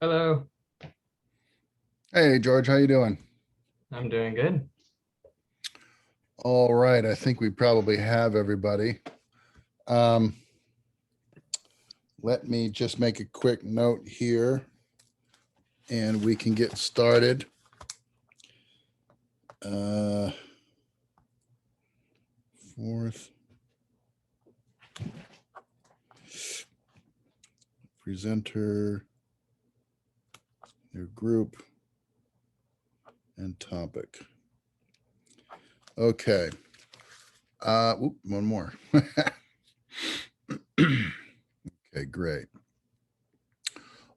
Hello, Hey George, how you doing? I'm doing good. All right, I think we probably have everybody. Um, Let me just make a quick note here, and we can get started. Uh, Fourth presenter, your group, and topic. Okay. One more. Okay, great.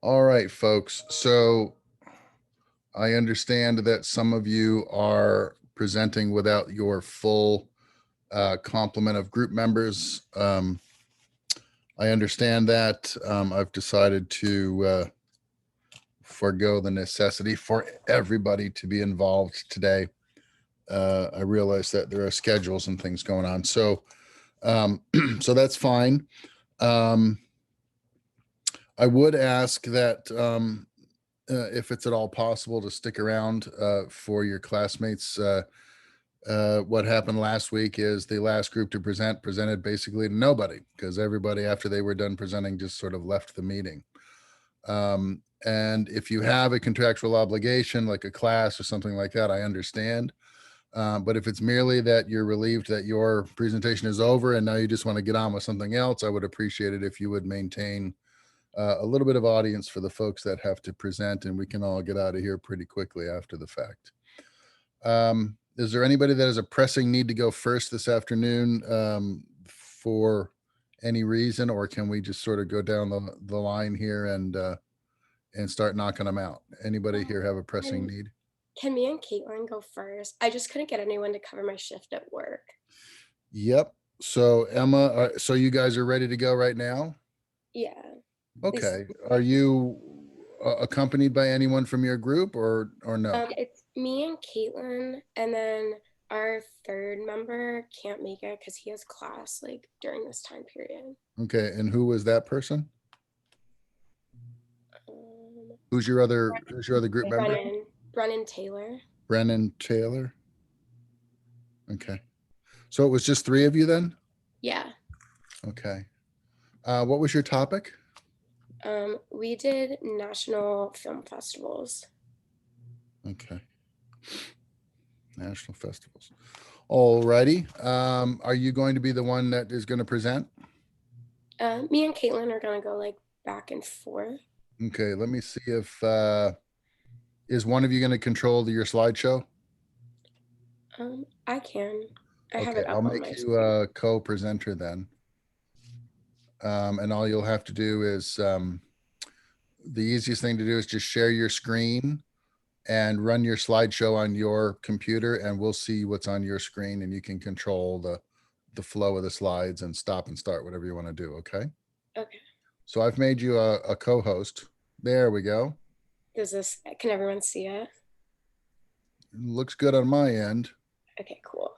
All right, folks. So I understand that some of you are presenting without your full complement of group members. I understand that. I've decided to forego the necessity for everybody to be involved today. I realize that there are schedules and things going on, so so that's fine. Um, I would ask that if it's at all possible to stick around for your classmates. What happened last week is the last group to present presented basically to nobody because everybody, after they were done presenting, just sort of left the meeting. And if you have a contractual obligation like a class or something like that, I understand. But if it's merely that you're relieved that your presentation is over and now you just want to get on with something else, I would appreciate it if you would maintain a little bit of audience for the folks that have to present, and we can all get out of here pretty quickly after the fact. Is there anybody that has a pressing need to go first this afternoon for any reason, or can we just sort of go down the line here and start knocking them out? Anybody here have a pressing Can, need? can me and Caitlin go first? I just couldn't get anyone to cover my shift at work. Yep. So Emma, so you guys are ready to go right now? Yeah. This Okay. Are you accompanied by anyone from your group or no? it's me and Caitlin, and then our third member can't make it because he has class like during this time period. Okay. And who was that person? Um, Who's your other group member? Brennan Taylor. Brennan Taylor. Okay. So it was just three of you then? Yeah. Okay. What was your topic? We did national film festivals. Okay. National festivals. All righty. Are you going to be the one that is going to present? Me and Caitlin are gonna go like back and forth. Okay. Let me see if is one of you going to control your slideshow? I can. I have Okay. it I'll up on make my you screen. a co-presenter then. And all you'll have to do is the easiest thing to do is just share your screen and run your slideshow on your computer, and we'll see what's on your screen, and you can control the flow of the slides and stop and start whatever you want to do. Okay. Okay. So I've made you a co-host. There we go. Can everyone see it? Looks good on my end, Okay, cool.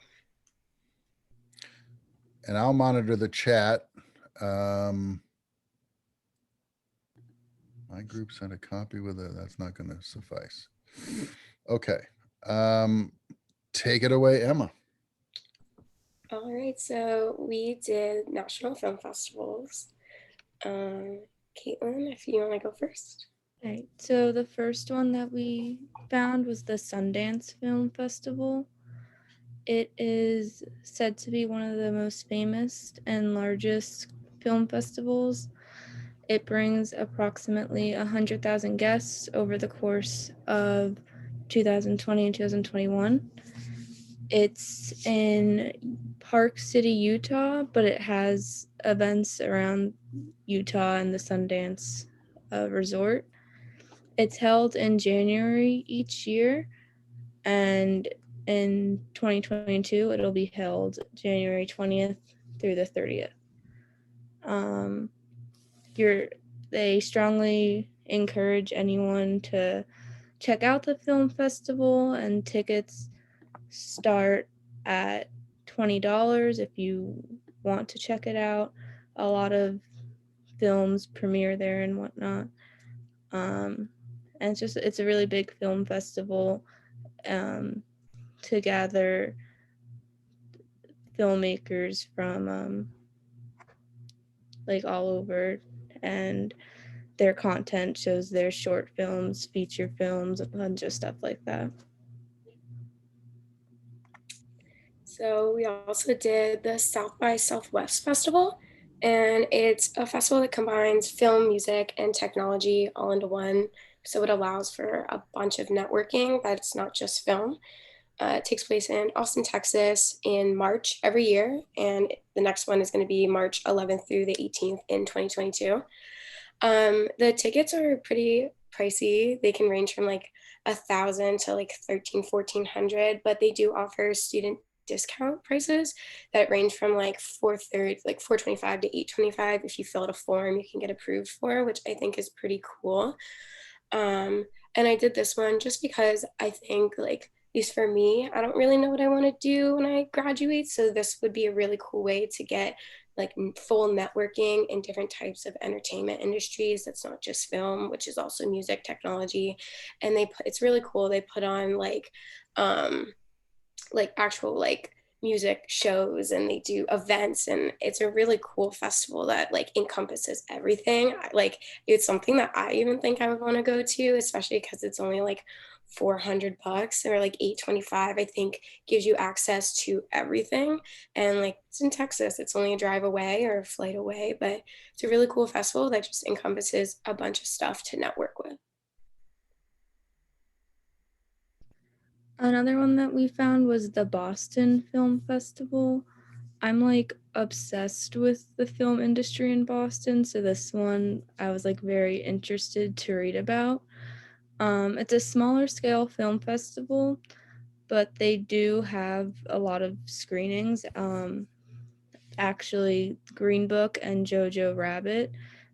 and I'll monitor the chat. My group sent a copy with it. That's not going to suffice. Okay. Um, Take it away, Emma. All right, so we did national film festivals. Caitlin, if you want to go first. Right. So the first one that we found was the Sundance Film Festival. It is said to be one of the most famous and largest film festivals. It brings approximately 100,000 guests over the course of 2020 and 2021. It's in Park City, Utah, but it has events around Utah and the Sundance resort. It's held in January each year, and in 2022, it'll be held January 20th through the 30th. They strongly encourage anyone to check out the film festival, and tickets start at $20 if you want to check it out. A lot of films premiere there and whatnot. and it's a really big film festival to gather filmmakers from like all over, and their content shows their short films, feature films, a bunch of stuff like that. So we also did the South by Southwest Festival, and it's a festival that combines film, music, and technology all into one. So it allows for a bunch of networking, but it's not just film. It takes place in Austin, Texas in March every year, and the next one is going to be March 11th through the 18th in 2022. The tickets are pretty pricey. They can range from like 1,000 to like 1,300, 1,400, but they do offer student discount prices that range from like 430, like 425 to 825. If you fill out a form, you can get approved for, which I think is pretty cool. Um, and I did this one just because I think, like, at least for me, I don't really know what I want to do when I graduate. So this would be a really cool way to get like full networking in different types of entertainment industries. That's not just film, which is also music, technology. And it's really cool. They put on like actual like music shows, and they do events, and it's a really cool festival that like encompasses everything. Like it's something that I even think I would want to go to, especially because it's only like $400 or like 825. I think gives you access to everything, and like it's in Texas, it's only a drive away or a flight away, but it's a really cool festival that just encompasses a bunch of stuff to network with. Another one that we found was the Boston Film Festival. I'm like obsessed with the film industry in Boston, so this one I was like very interested to read about. It's a smaller scale film festival, but they do have a lot of screenings. Actually, Green Book and Jojo Rabbit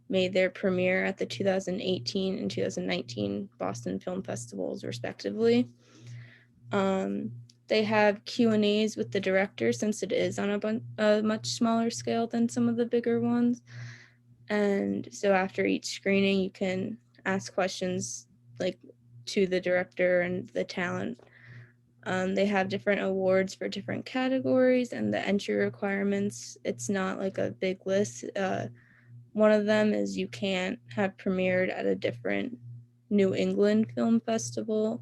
made their premiere at the 2018 and 2019 Boston Film Festivals, respectively. They have Q&As with the director, since it is on a much smaller scale than some of the bigger ones. And so after each screening, you can ask questions like to the director and the talent. They have different awards for different categories, and the entry requirements, it's not like a big list. One of them is you can't have premiered at a different New England film festival.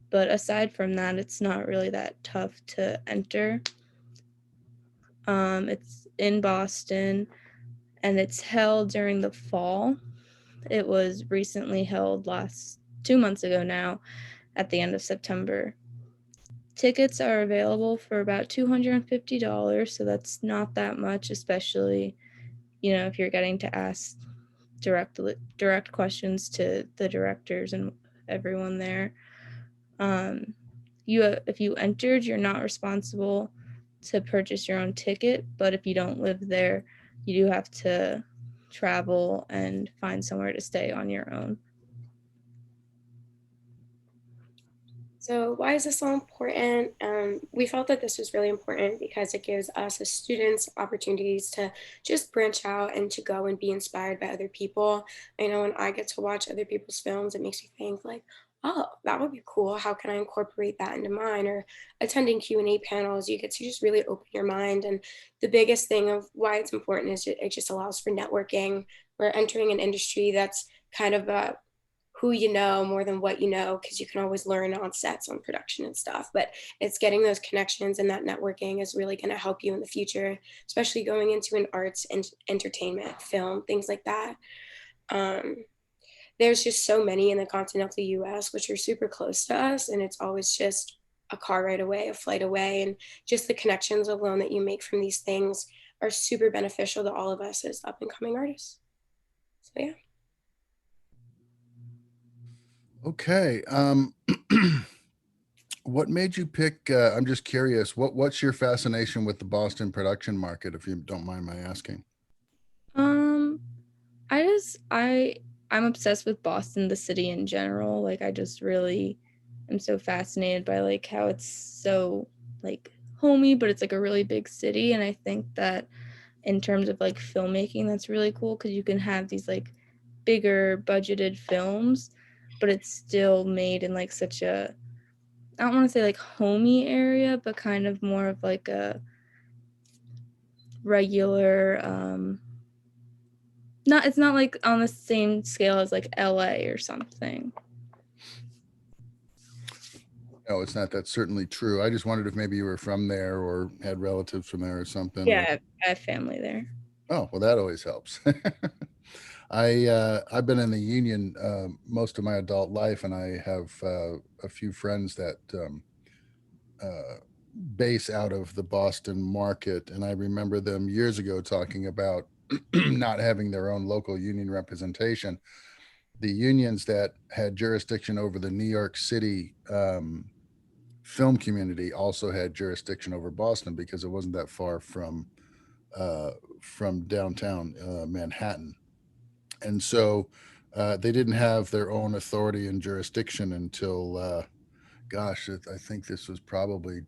But aside from that, it's not really that tough to enter. It's in Boston, and it's held during the fall. It was recently held 2 months ago now, at the end of September. Tickets are available for about $250, so that's not that much, especially, if you're getting to ask direct questions to the directors and everyone there. If you entered, you're not responsible to purchase your own ticket, but if you don't live there, you do have to travel and find somewhere to stay on your own. So why is this so important? We felt that this was really important because it gives us as students opportunities to just branch out and to go and be inspired by other people. I know when I get to watch other people's films, it makes me think like, oh, that would be cool. How can I incorporate that into mine? Or attending Q&A panels, you get to just really open your mind. And the biggest thing of why it's important is it just allows for networking. We're entering an industry that's kind of who you know more than what you know, because you can always learn on sets on production and stuff, but it's getting those connections, and that networking is really going to help you in the future, especially going into an arts and entertainment film, things like that. um, there's just so many in the continental US which are super close to us, and it's always just a car ride away, a flight away, and just the connections alone that you make from these things are super beneficial to all of us as up and coming artists. So yeah. Okay. What made you pick? I'm just curious. What's your fascination with the Boston production market, if you don't mind my asking? Um, I just I'm obsessed with Boston, the city in general. Like I just really am so fascinated by like how it's so like homey, but it's like a really big city. And I think that in terms of like filmmaking, that's really cool because you can have these like bigger budgeted films, but it's still made in like such a, I don't want to say like homey area, but kind of more of like a regular, not, it's not like on the same scale as like LA or something. No, it's not. That's certainly true. I just wondered if maybe you were from there or had relatives from there or something. Or, Yeah, I have family there. oh, well, that always helps. I've been in the union most of my adult life, and I have a few friends that uh, base out of the Boston market, and I remember them years ago talking about not having their own local union representation. The unions that had jurisdiction over the New York City film community also had jurisdiction over Boston because it wasn't that far uh, from downtown Manhattan, and so they didn't have their own authority and jurisdiction until gosh, I think this was probably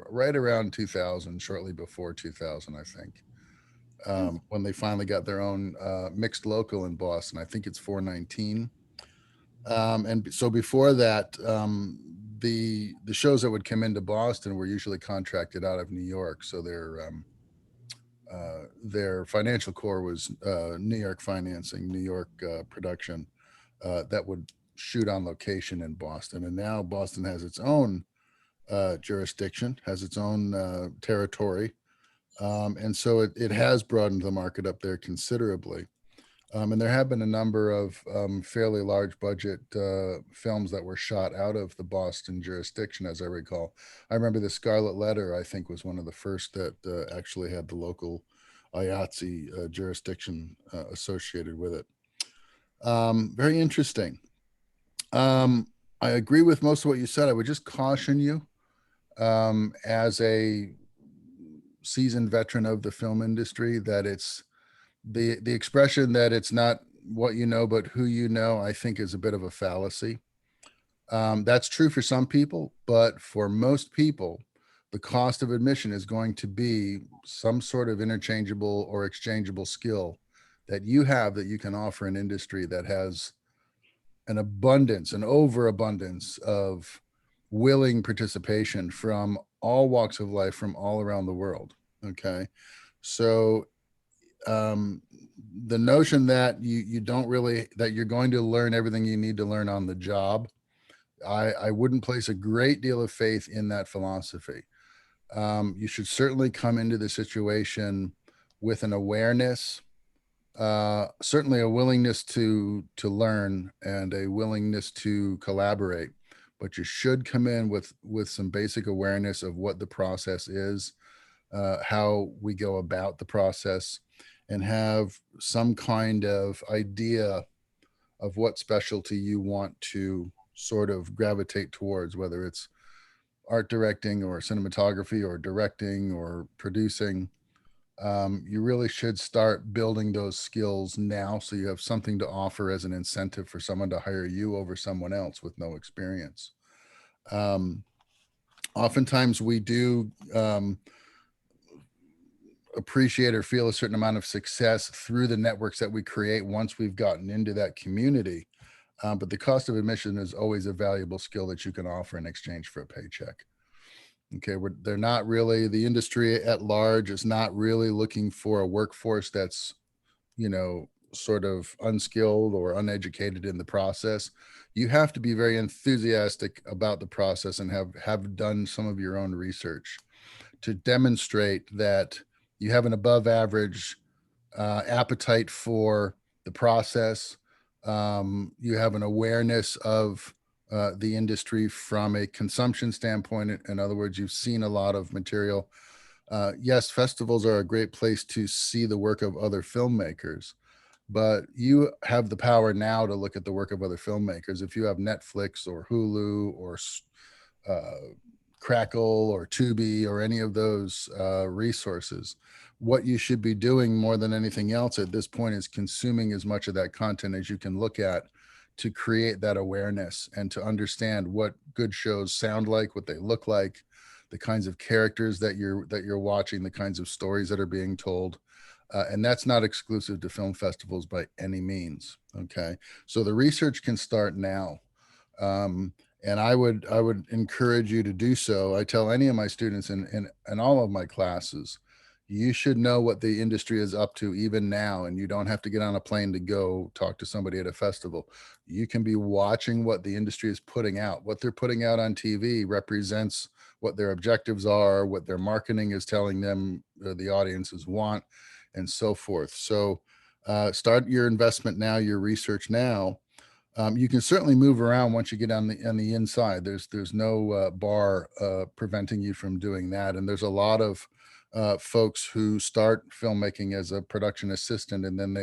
right around 2000, shortly before 2000, I think, when they finally got their own mixed local in Boston. I think it's 419. And so before that, the shows that would come into Boston were usually contracted out of New York. So their financial core was New York financing, New York production that would shoot on location in Boston. And now Boston has its own jurisdiction, has its own territory. And so it has broadened the market up there considerably. And there have been a number of fairly large budget films that were shot out of the Boston jurisdiction, as I recall. I remember The Scarlet Letter, I think, was one of the first that actually had the local IATSE jurisdiction associated with it. Very interesting. I agree with most of what you said. I would just caution you as a seasoned veteran of the film industry that it's the expression that it's not what you know but who you know, I think, is a bit of a fallacy. That's true for some people, but for most people the cost of admission is going to be some sort of interchangeable or exchangeable skill that you have that you can offer an industry that has an abundance, an overabundance of willing participation from all walks of life, from all around the world. Okay. So the notion that you don't really, that you're going to learn everything you need to learn on the job, I wouldn't place a great deal of faith in that philosophy. You should certainly come into the situation with an awareness, certainly a willingness to learn and a willingness to collaborate, but you should come in with some basic awareness of what the process is, how we go about the process, and have some kind of idea of what specialty you want to sort of gravitate towards, whether it's art directing or cinematography or directing or producing. You really should start building those skills now so you have something to offer as an incentive for someone to hire you over someone else with no experience. Oftentimes we do appreciate or feel a certain amount of success through the networks that we create once we've gotten into that community. But the cost of admission is always a valuable skill that you can offer in exchange for a paycheck. Okay, they're not really, the industry at large is not really looking for a workforce that's, sort of unskilled or uneducated in the process. You have to be very enthusiastic about the process and have done some of your own research to demonstrate that you have an above average appetite for the process. You have an awareness of the industry from a consumption standpoint. In other words, you've seen a lot of material. Yes, festivals are a great place to see the work of other filmmakers, but you have the power now to look at the work of other filmmakers. If you have Netflix or Hulu or Crackle or Tubi or any of those resources, what you should be doing more than anything else at this point is consuming as much of that content as you can look at to create that awareness and to understand what good shows sound like, what they look like, the kinds of characters that you're watching, the kinds of stories that are being told. And that's not exclusive to film festivals by any means. Okay. So the research can start now. And I would encourage you to do so. I tell any of my students in all of my classes, you should know what the industry is up to even now, and you don't have to get on a plane to go talk to somebody at a festival. You can be watching what the industry is putting out. What they're putting out on TV represents what their objectives are, what their marketing is telling them the audiences want, and so forth. So start your investment now, your research now. You can certainly move around once you get on the inside. There's no bar preventing you from doing that. And there's a lot of folks who start filmmaking as a production assistant, and then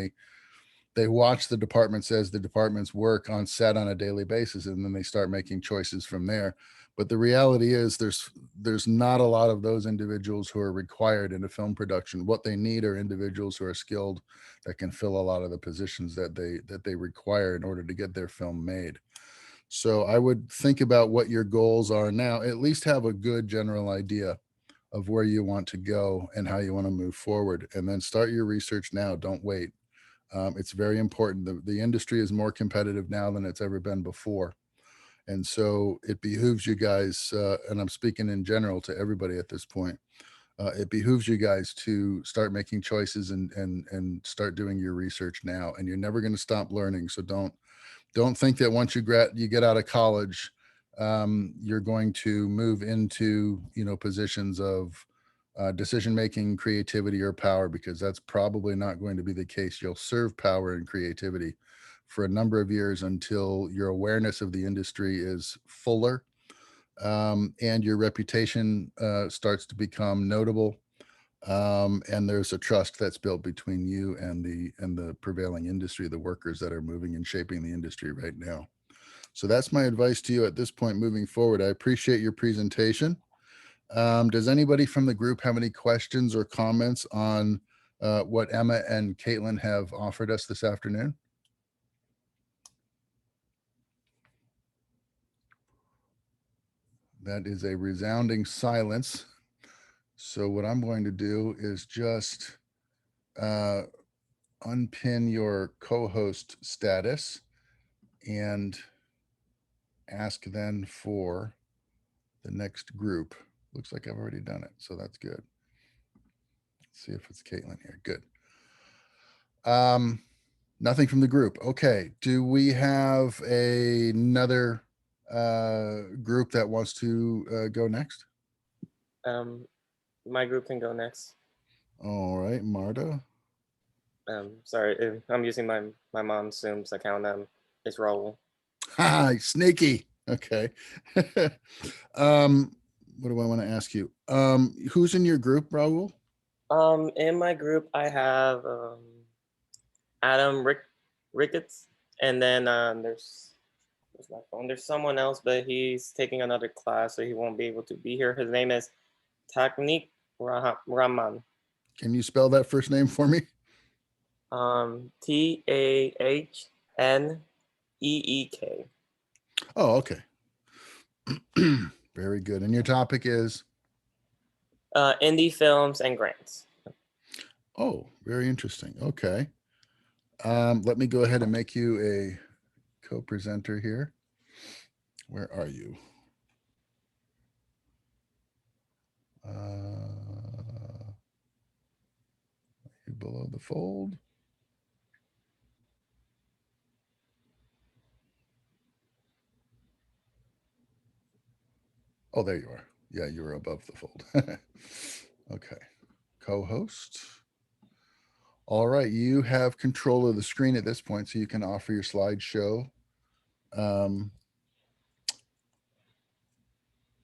they watch the departments as the departments work on set on a daily basis, and then they start making choices from there. But the reality is there's not a lot of those individuals who are required in a film production. What they need are individuals who are skilled, that can fill a lot of the positions that they require in order to get their film made. So I would think about what your goals are now, at least have a good general idea of where you want to go and how you want to move forward, and then start your research now. Don't wait. It's very important. The industry is more competitive now than it's ever been before. And so it behooves you guys, and I'm speaking in general to everybody at this point, it behooves you guys to start making choices and start doing your research now. And you're never going to stop learning. So don't think that once you get out of college, you're going to move into positions of decision making, creativity, or power, because that's probably not going to be the case. You'll serve power and creativity for a number of years until your awareness of the industry is fuller, and your reputation starts to become notable, and there's a trust that's built between you and the prevailing industry, the workers that are moving and shaping the industry right now. So that's my advice to you at this point moving forward. I appreciate your presentation. Does anybody from the group have any questions or comments on what Emma and Caitlin have offered us this afternoon? That is a resounding silence. So what I'm going to do is just unpin your co-host status and ask then for the next group. Looks like I've already done it, so that's good. Let's see if it's Caitlin here. Good. Nothing from the group. Okay. Do we have another group that wants to go next? My group can go next. All right, Marta. Sorry, I'm using my mom's Zoom's account. It's Raul. Hi, sneaky. Okay. What do I want to ask you? Who's in your group, Raul? In my group, I have Adam Ricketts, and then there's my phone. There's someone else, but he's taking another class, so he won't be able to be here. His name is Taknik Rahman. Can you spell that first name for me? TAHNEEK. Oh, okay. Very good. And your topic is? Indie films and grants. Oh, very interesting. Okay. Let me go ahead and make you a co-presenter here. Where are you? You below the fold. Oh, there you are. Yeah, you were above the fold. Okay. Co-host. All right. You have control of the screen at this point, so you can offer your slideshow.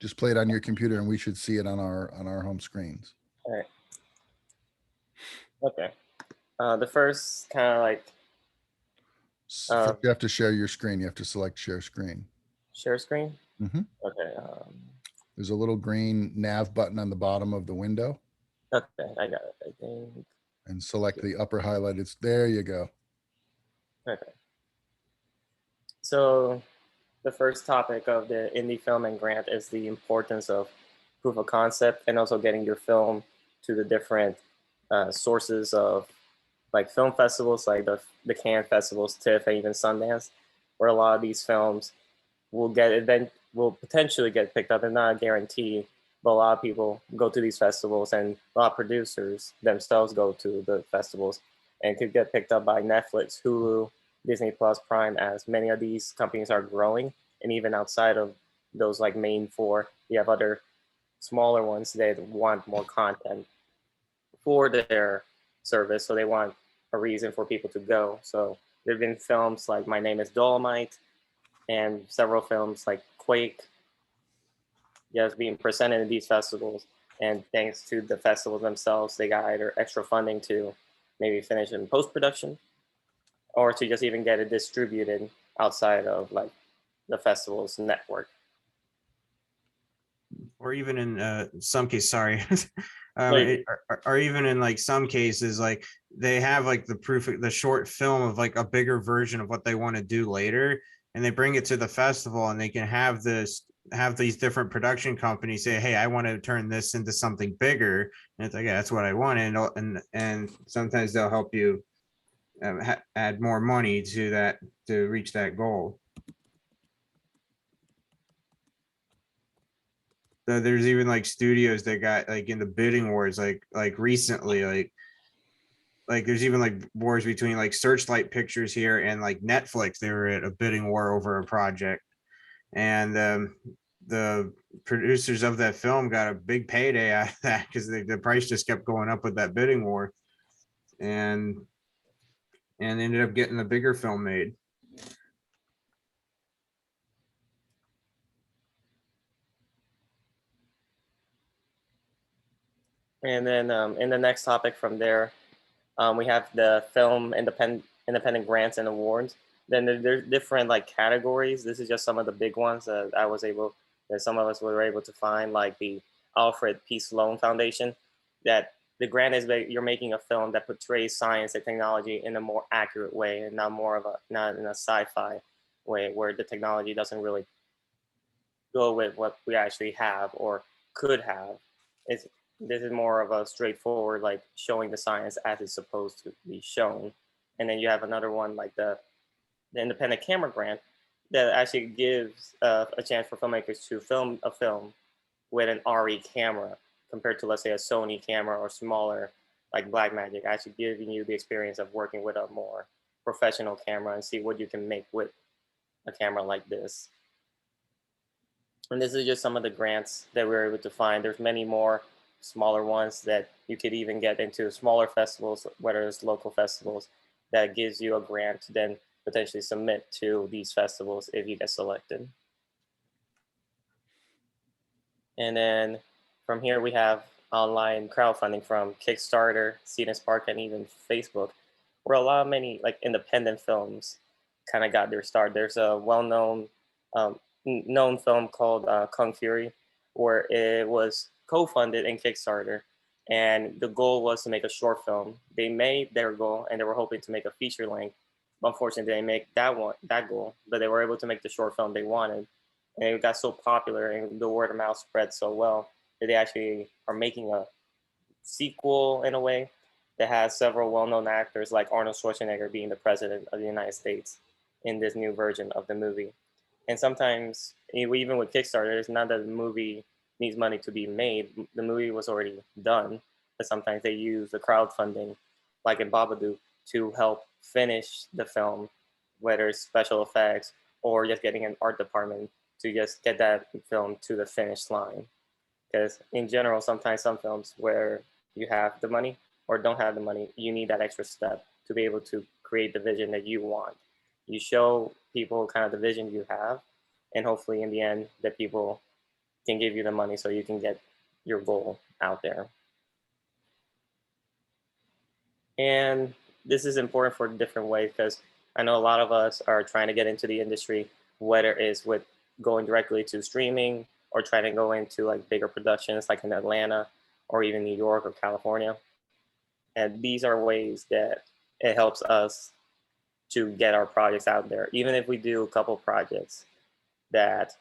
Just play it on your computer and we should see it on our home screens. All right. Okay. The first kind of like. First you have to share your screen. You have to select share screen. Share screen? Mm-hmm. Okay. There's a little green nav button on the bottom of the window. Okay, I got it, I think. And select the upper highlighted. There you go. Okay. So the first topic of the indie film and grant is the importance of proof of concept and also getting your film to the different sources of like film festivals, like the Cannes festivals, TIFF, and even Sundance, where a lot of these films will potentially get picked up, and not a guarantee. But a lot of people go to these festivals, and a lot of producers themselves go to the festivals, and could get picked up by Netflix, Hulu, Disney Plus, Prime, as many of these companies are growing, and even outside of those like main four, you have other smaller ones that want more content for their service, so they want a reason for people to go. So there have been films like My Name is Dolomite and several films like Quake, yes, being presented in these festivals. And thanks to the festivals themselves, they got either extra funding to maybe finish in post-production or to just even get it distributed outside of like the festival's network. Or even in some cases, sorry, Like- or even in like some cases, like they have like the short film of like a bigger version of what they want to do later, and they bring it to the festival, and they can have these different production companies say, hey, I want to turn this into something bigger, and it's like, yeah, that's what I want. And sometimes they'll help you add more money to that to reach that goal. So there's even like studios that got like in the bidding wars like recently, like there's even like wars between like Searchlight Pictures here and like Netflix. They were at a bidding war over a project, and the producers of that film got a big payday out of that because the price just kept going up with that bidding war, and ended up getting a bigger film made. And then in the next topic from there, we have the film independent grants and awards. Then there's different like categories. This is just some of the big ones that that some of us were able to find, like the Alfred P. Sloan Foundation. That the grant is that you're making a film that portrays science and technology in a more accurate way, and not in a sci-fi way where the technology doesn't really go with what we actually have or could have. It's This is more of a straightforward, like showing the science as it's supposed to be shown. And then you have another one like the independent camera grant that actually gives a chance for filmmakers to film a film with an RE camera compared to, let's say, a Sony camera or smaller like Blackmagic, actually giving you the experience of working with a more professional camera and see what you can make with a camera like this. And this is just some of the grants that we were able to find. There's many more smaller ones that you could even get into smaller festivals, whether it's local festivals, that gives you a grant to then potentially submit to these festivals if you get selected. And then from here we have online crowdfunding from Kickstarter, Seed and Spark, and even Facebook, where many like independent films kind of got their start. There's a well-known known film called Kung Fury, where it was co-funded in Kickstarter, and the goal was to make a short film. They made their goal, and they were hoping to make a feature length. Unfortunately, they didn't make that goal, but they were able to make the short film they wanted, and it got so popular, and the word of mouth spread so well that they actually are making a sequel in a way that has several well-known actors like Arnold Schwarzenegger being the president of the United States in this new version of the movie. And sometimes, even with Kickstarter, it's not that the movie needs money to be made. The movie was already done, but sometimes they use the crowdfunding, like in Babadook, to help finish the film, whether it's special effects or just getting an art department to just get that film to the finish line. Because in general, sometimes some films where you have the money or don't have the money, you need that extra step to be able to create the vision that you want. You show people kind of the vision you have, and hopefully in the end that people can give you the money so you can get your goal out there. And this is important for different ways, because I know a lot of us are trying to get into the industry, whether it's with going directly to streaming or trying to go into like bigger productions like in Atlanta or even New York or California. And these are ways that it helps us to get our projects out there. Even if we do a couple projects that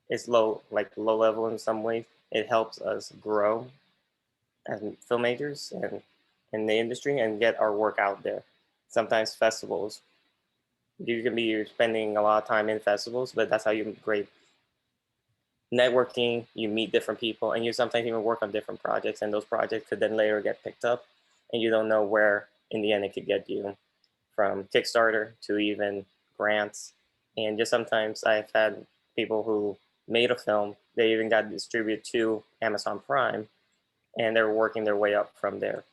is low level in some ways, it helps us grow as filmmakers and in the industry and get our work out there. Sometimes festivals you can be spending a lot of time in festivals, but that's how you great networking. You meet different people, and you sometimes even work on different projects, and those projects could then later get picked up, and you don't know where in the end it could get you, from Kickstarter to even grants. And just sometimes I've had people who made a film, they even got distributed to Amazon Prime, and they're working their way up from there.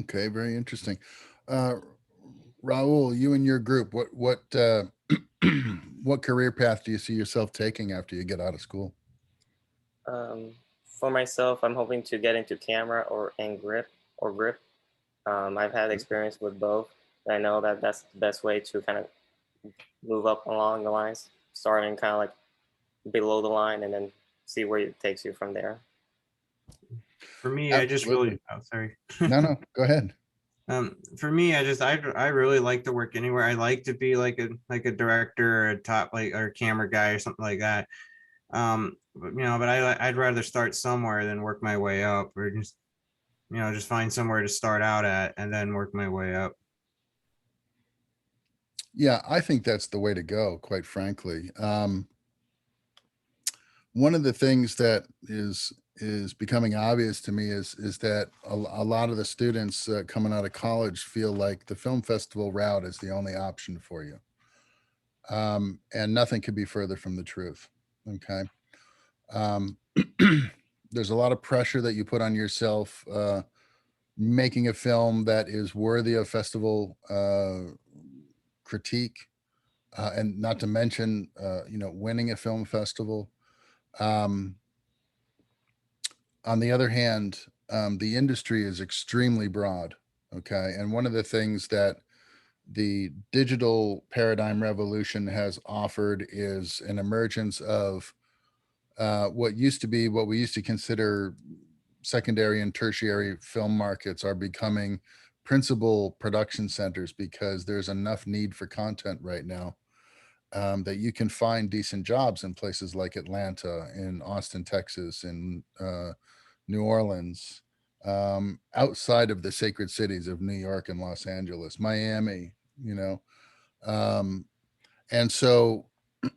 Okay, very interesting. Raul, you and your group, what what career path do you see yourself taking after you get out of school? Um, for myself, I'm hoping to get into camera or grip. I've had experience with both. I know that that's the best way to kind of move up along the lines, starting kind of like below the line and then see where it takes you from there. For me, I just Absolutely. really, oh, sorry. No, go ahead. For me, I really like to work anywhere. I like to be like a director or a top like or camera guy or something like that. But I'd rather start somewhere than work my way up, or just find somewhere to start out at and then work my way up. Yeah, I think that's the way to go, quite frankly. One of the things that is becoming obvious to me is that a lot of the students coming out of college feel like the film festival route is the only option for you. And nothing could be further from the truth. Okay. Um, there's a lot of pressure that you put on yourself making a film that is worthy of festival critique, and not to mention, winning a film festival. Um, on the other hand, the industry is extremely broad. Okay. And one of the things that the digital paradigm revolution has offered is an emergence of what we used to consider secondary and tertiary film markets are becoming principal production centers, because there's enough need for content right now that you can find decent jobs in places like Atlanta, in Austin, Texas, in New Orleans, outside of the sacred cities of New York and Los Angeles, Miami, um, and so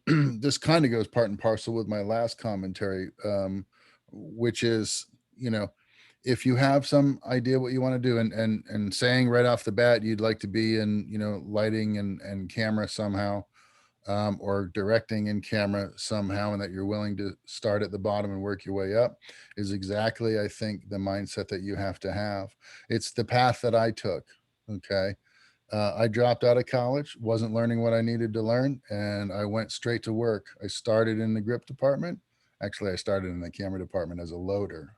this kind of goes part and parcel with my last commentary, which is, if you have some idea what you want to do, and saying right off the bat you'd like to be in, lighting and camera somehow, or directing in camera somehow, and that you're willing to start at the bottom and work your way up, is exactly, I think, the mindset that you have to have. It's the path that I took. Okay. I dropped out of college, wasn't learning what I needed to learn, and I went straight to work. I started in the grip department. Actually, I started in the camera department as a loader.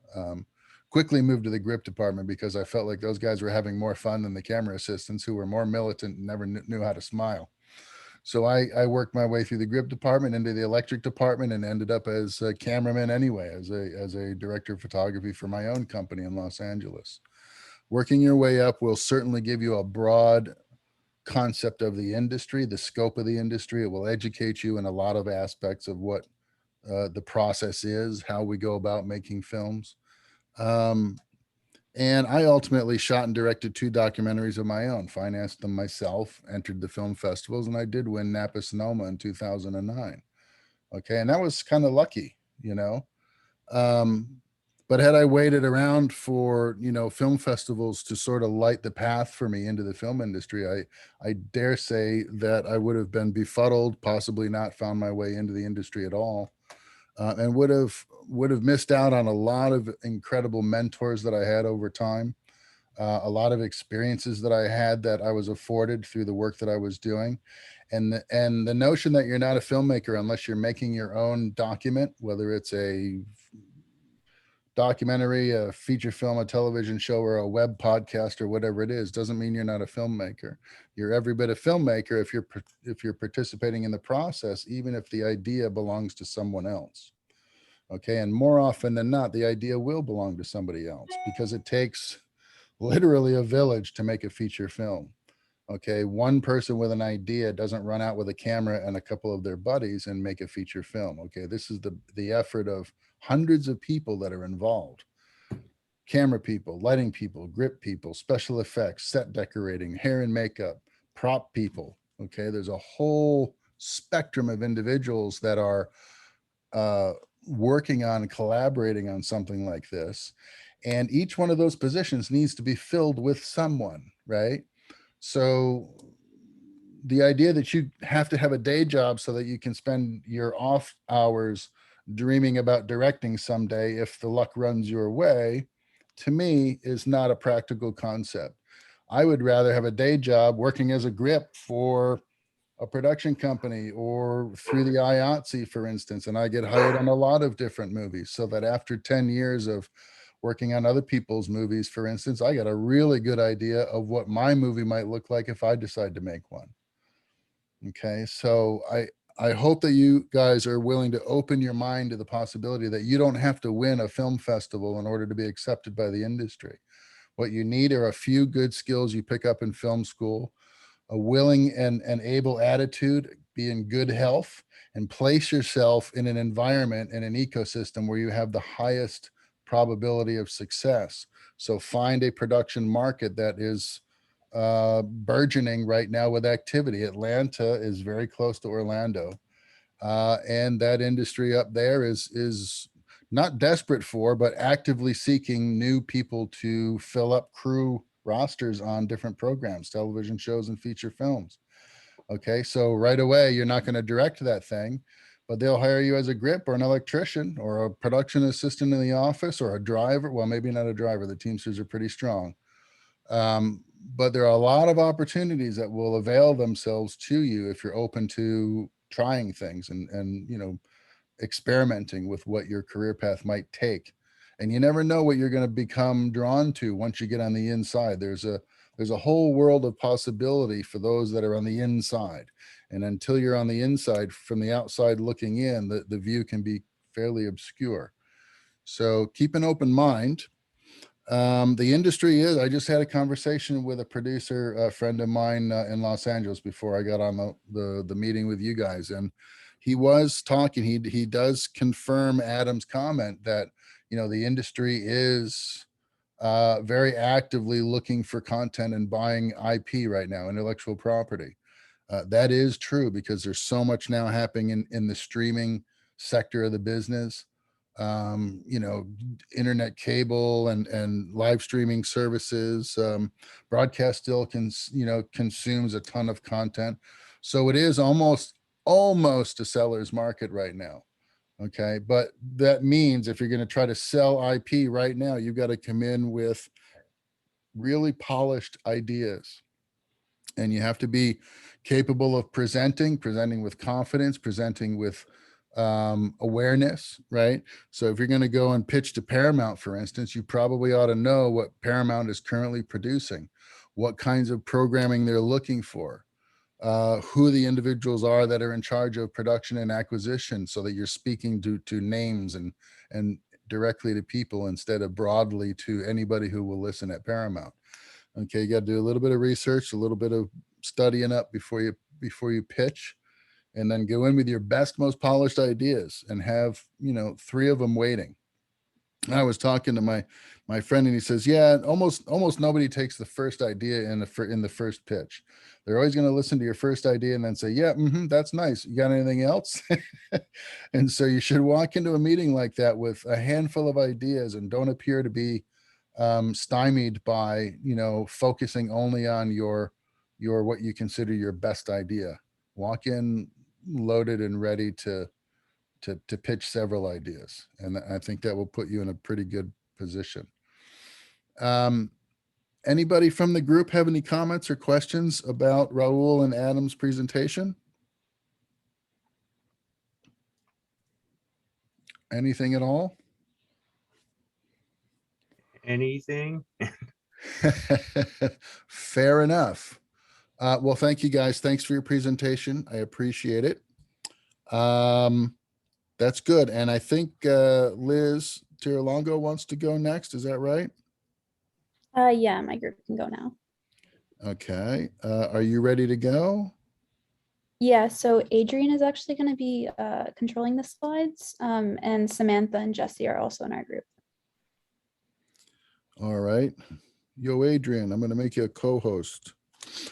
Quickly moved to the grip department because I felt like those guys were having more fun than the camera assistants, who were more militant and never knew how to smile. So I worked my way through the grip department into the electric department, and ended up as a cameraman anyway, as a director of photography for my own company in Los Angeles. Working your way up will certainly give you a broad concept of the industry, the scope of the industry. It will educate you in a lot of aspects of what the process is, how we go about making films. And I ultimately shot and directed 2 documentaries of my own, financed them myself, entered the film festivals, and I did win Napa Sonoma in 2009. Okay. And that was kind of lucky, you know. But had I waited around for, film festivals to sort of light the path for me into the film industry, I dare say that I would have been befuddled, possibly not found my way into the industry at all, and would have missed out on a lot of incredible mentors that I had over time, a lot of experiences that I had that I was afforded through the work that I was doing. And the notion that you're not a filmmaker unless you're making your own document, whether it's a documentary, a feature film, a television show, or a web podcast, or whatever it is, doesn't mean you're not a filmmaker. You're every bit a filmmaker if you're participating in the process, even if the idea belongs to someone else. Okay. And more often than not, the idea will belong to somebody else, because it takes literally a village to make a feature film. Okay. One person with an idea doesn't run out with a camera and a couple of their buddies and make a feature film. Okay. This is the effort of hundreds of people that are involved. camera people, lighting people, grip people, special effects, set decorating, hair and makeup, prop people. Okay, there's a whole spectrum of individuals that are working on, collaborating on something like this. And each one of those positions needs to be filled with someone, right? So the idea that you have to have a day job so that you can spend your off hours dreaming about directing someday if the luck runs your way, to me, is not a practical concept. I would rather have a day job working as a grip for a production company or through the IATSE, for instance, and I get hired on a lot of different movies, so that after 10 years of working on other people's movies, for instance, I got a really good idea of what my movie might look like if I decide to make one. Okay, so I hope that you guys are willing to open your mind to the possibility that you don't have to win a film festival in order to be accepted by the industry. What you need are a few good skills you pick up in film school, a willing and able attitude, be in good health, and place yourself in an environment, in an ecosystem where you have the highest probability of success. So find a production market that is burgeoning right now with activity. Atlanta is very close to Orlando. And that industry up there is not desperate for, but actively seeking new people to fill up crew rosters on different programs, television shows and feature films. Okay, so right away, you're not going to direct that thing, but they'll hire you as a grip or an electrician or a production assistant in the office or a driver. Well, maybe not a driver. The Teamsters are pretty strong. But there are a lot of opportunities that will avail themselves to you if you're open to trying things and experimenting with what your career path might take. And you never know what you're going to become drawn to once you get on the inside. There's a whole world of possibility for those that are on the inside. And until you're on the inside, from the outside looking in, the view can be fairly obscure. So keep an open mind. The industry is, I just had a conversation with a producer, a friend of mine in Los Angeles before I got on the meeting with you guys. And he was talking, he does confirm Adam's comment that, the industry is very actively looking for content and buying IP right now, intellectual property. That is true because there's so much now happening in the streaming sector of the business. Internet cable and live streaming services, broadcast still consumes a ton of content. So it is almost a seller's market right now. Okay. But that means if you're going to try to sell IP right now, you've got to come in with really polished ideas. And you have to be capable of presenting with confidence, presenting with awareness, right? So if you're going to go and pitch to Paramount, for instance, you probably ought to know what Paramount is currently producing, what kinds of programming they're looking for, who the individuals are that are in charge of production and acquisition, so that you're speaking to names and directly to people instead of broadly to anybody who will listen at Paramount. Okay, you got to do a little bit of research, a little bit of studying up before you pitch, and then go in with your best, most polished ideas and have 3 of them waiting. I was talking to my friend and he says, yeah, almost nobody takes the first idea in the first pitch. They're always going to listen to your first idea and then say, yeah, that's nice. You got anything else? And so you should walk into a meeting like that with a handful of ideas and don't appear to be stymied by focusing only on your what you consider your best idea. Walk in loaded and ready to pitch several ideas, and I think that will put you in a pretty good position. Anybody from the group have any comments or questions about Raul and Adam's presentation? Anything at all? Anything? Fair enough. Well, thank you guys. Thanks for your presentation. I appreciate it. That's good. And I think Liz Tiralongo wants to go next. Is that right? Yeah, my group can go now. Okay. Are you ready to go? Yeah, so Adrian is actually going to be controlling the slides, and Samantha and Jesse are also in our group. All right. Yo, Adrian, I'm going to make you a co-host.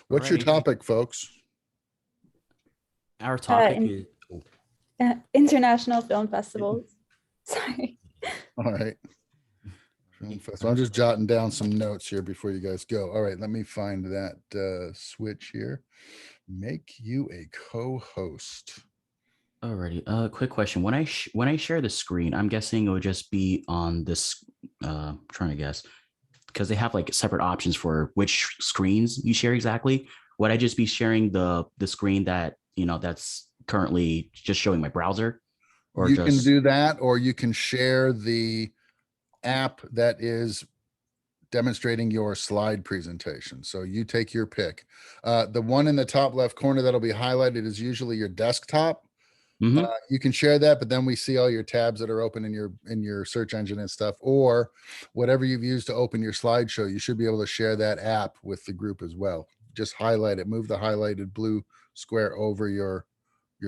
What's your Alrighty. topic, folks? Our topic in- is International Film Festivals. Sorry. All right. Film festival. I'm just jotting down some notes here before you guys go. All right, let me find that switch here. Make you a co-host. alrighty. Quick question. When I share the screen, I'm guessing it would just be on this. Trying to guess because they have like separate options for which screens you share exactly. Would I just be sharing the screen that that's currently just showing my browser, or You just can do that, or you can share the app that is demonstrating your slide presentation. So you take your pick. The one in the top left corner that'll be highlighted is usually your desktop. Mhm. You can share that, but then we see all your tabs that are open in your search engine and stuff, or whatever you've used to open your slideshow. You should be able to share that app with the group as well. Just highlight it, move the highlighted blue square over your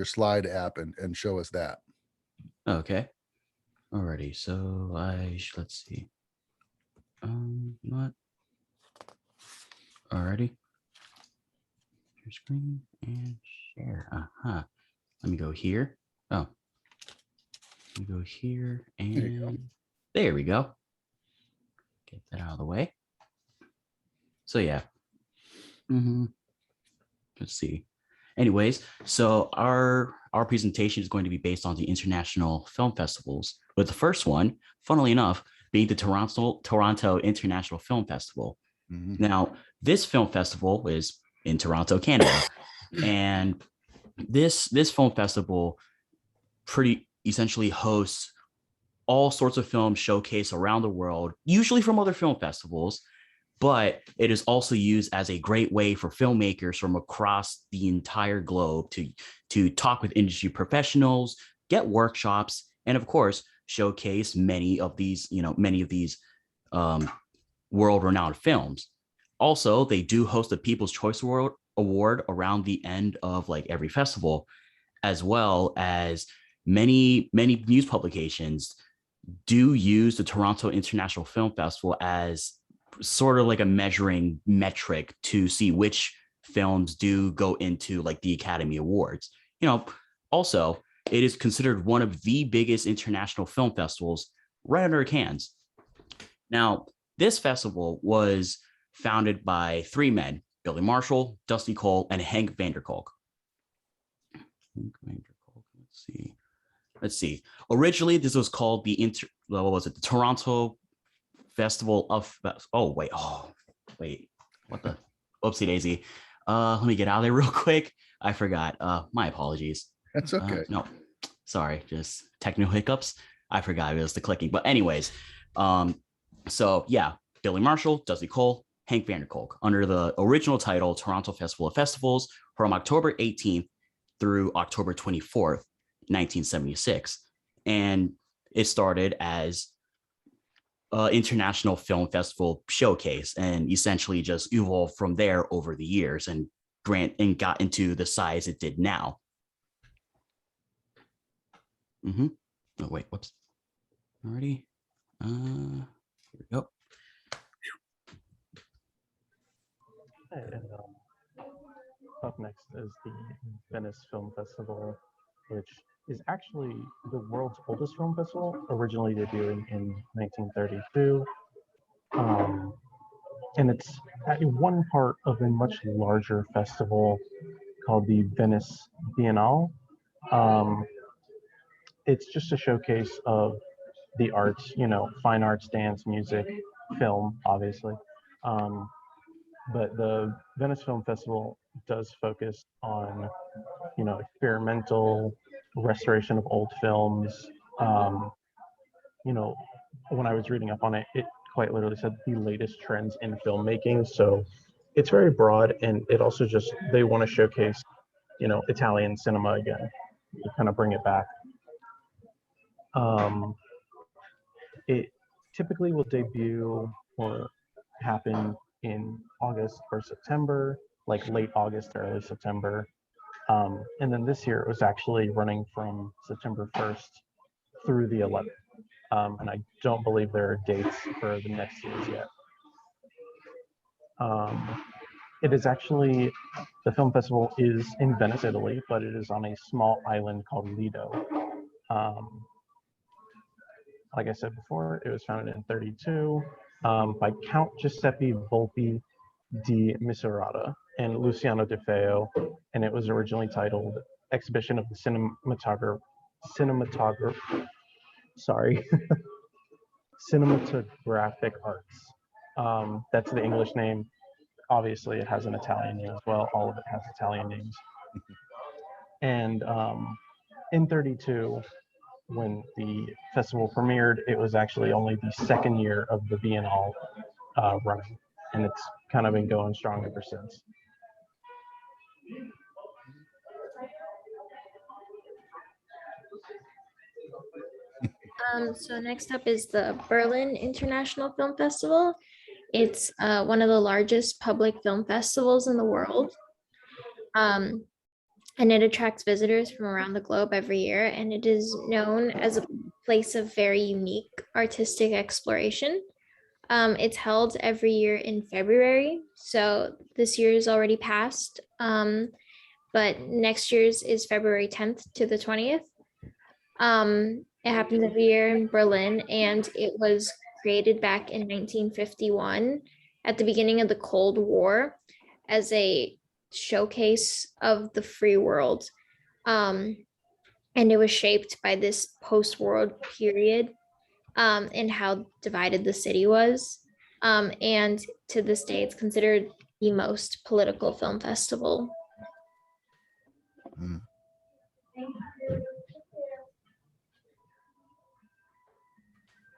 slide app and show us that. Okay. Alrighty. So let's see. What? Alrighty. Your screen and share. Let me go here. Oh. Let me go here and there we go. Get that out of the way. So yeah. Let's see. Anyways, so our presentation is going to be based on the international film festivals, with the first one, funnily enough, being the Toronto International Film Festival. Mhm. Now, this film festival is in Toronto, Canada, and this film festival pretty essentially hosts all sorts of films showcased around the world, usually from other film festivals, but it is also used as a great way for filmmakers from across the entire globe to talk with industry professionals, get workshops, and of course, showcase many of these world-renowned films. Also, they do host the People's Choice Award around the end of like every festival, as well as many news publications do use the Toronto International Film Festival as sort of like a measuring metric to see which films do go into like the Academy Awards. Also, it is considered one of the biggest international film festivals right under Cannes. Now, this festival was founded by three men: Billy Marshall, Dusty Cole, and Henk Vanderkolk. Let's see. Originally, this was called the Toronto Festival of. Wait, what the? Oopsie daisy. Let me get out of there real quick. I forgot. My apologies. That's okay. No, sorry, just technical hiccups. I forgot it was the clicking. But anyways, so yeah, Billy Marshall, Dusty Cole, Henk Vanderkolk, under the original title Toronto Festival of Festivals, from October 18th through October 24th, 1976. And it started as International Film Festival Showcase, and essentially just evolved from there over the years and got into the size it did now. Oh wait, whoops. Alrighty. Here we go. And up next is the Venice Film Festival, which is actually the world's oldest film festival, originally debuting in 1932. And it's one part of a much larger festival called the Venice Biennale. It's just a showcase of the arts, fine arts, dance, music, film, obviously. But the Venice Film Festival does focus on, experimental restoration of old films. When I was reading up on it, it quite literally said the latest trends in filmmaking. So it's very broad, and it also they want to showcase, Italian cinema again, to kind of bring it back. It typically will debut or happen in August or September, like late August or early September. And then this year it was actually running from September 1st through the 11th. And I don't believe there are dates for the next years yet. It is actually, the film festival is in Venice, Italy, but it is on a small island called Lido. Like I said before, it was founded in 32 by Count Giuseppe Volpi di Misurata and Luciano De Feo, and it was originally titled Exhibition of the Cinematographic Arts. That's the English name. Obviously, it has an Italian name as well. All of it has Italian names. And in 32, when the festival premiered, it was actually only the second year of the Biennale running, and it's kind of been going strong ever since. So next up is the Berlin International Film Festival. It's one of the largest public film festivals in the world. And it attracts visitors from around the globe every year, and it is known as a place of very unique artistic exploration. It's held every year in February, so this year is already passed, but next year's is February 10th to the 20th. It happens every year in Berlin, and it was created back in 1951 at the beginning of the Cold War as a showcase of the free world. And it was shaped by this post-war period and how divided the city was. And to this day, it's considered the most political film festival. Mm.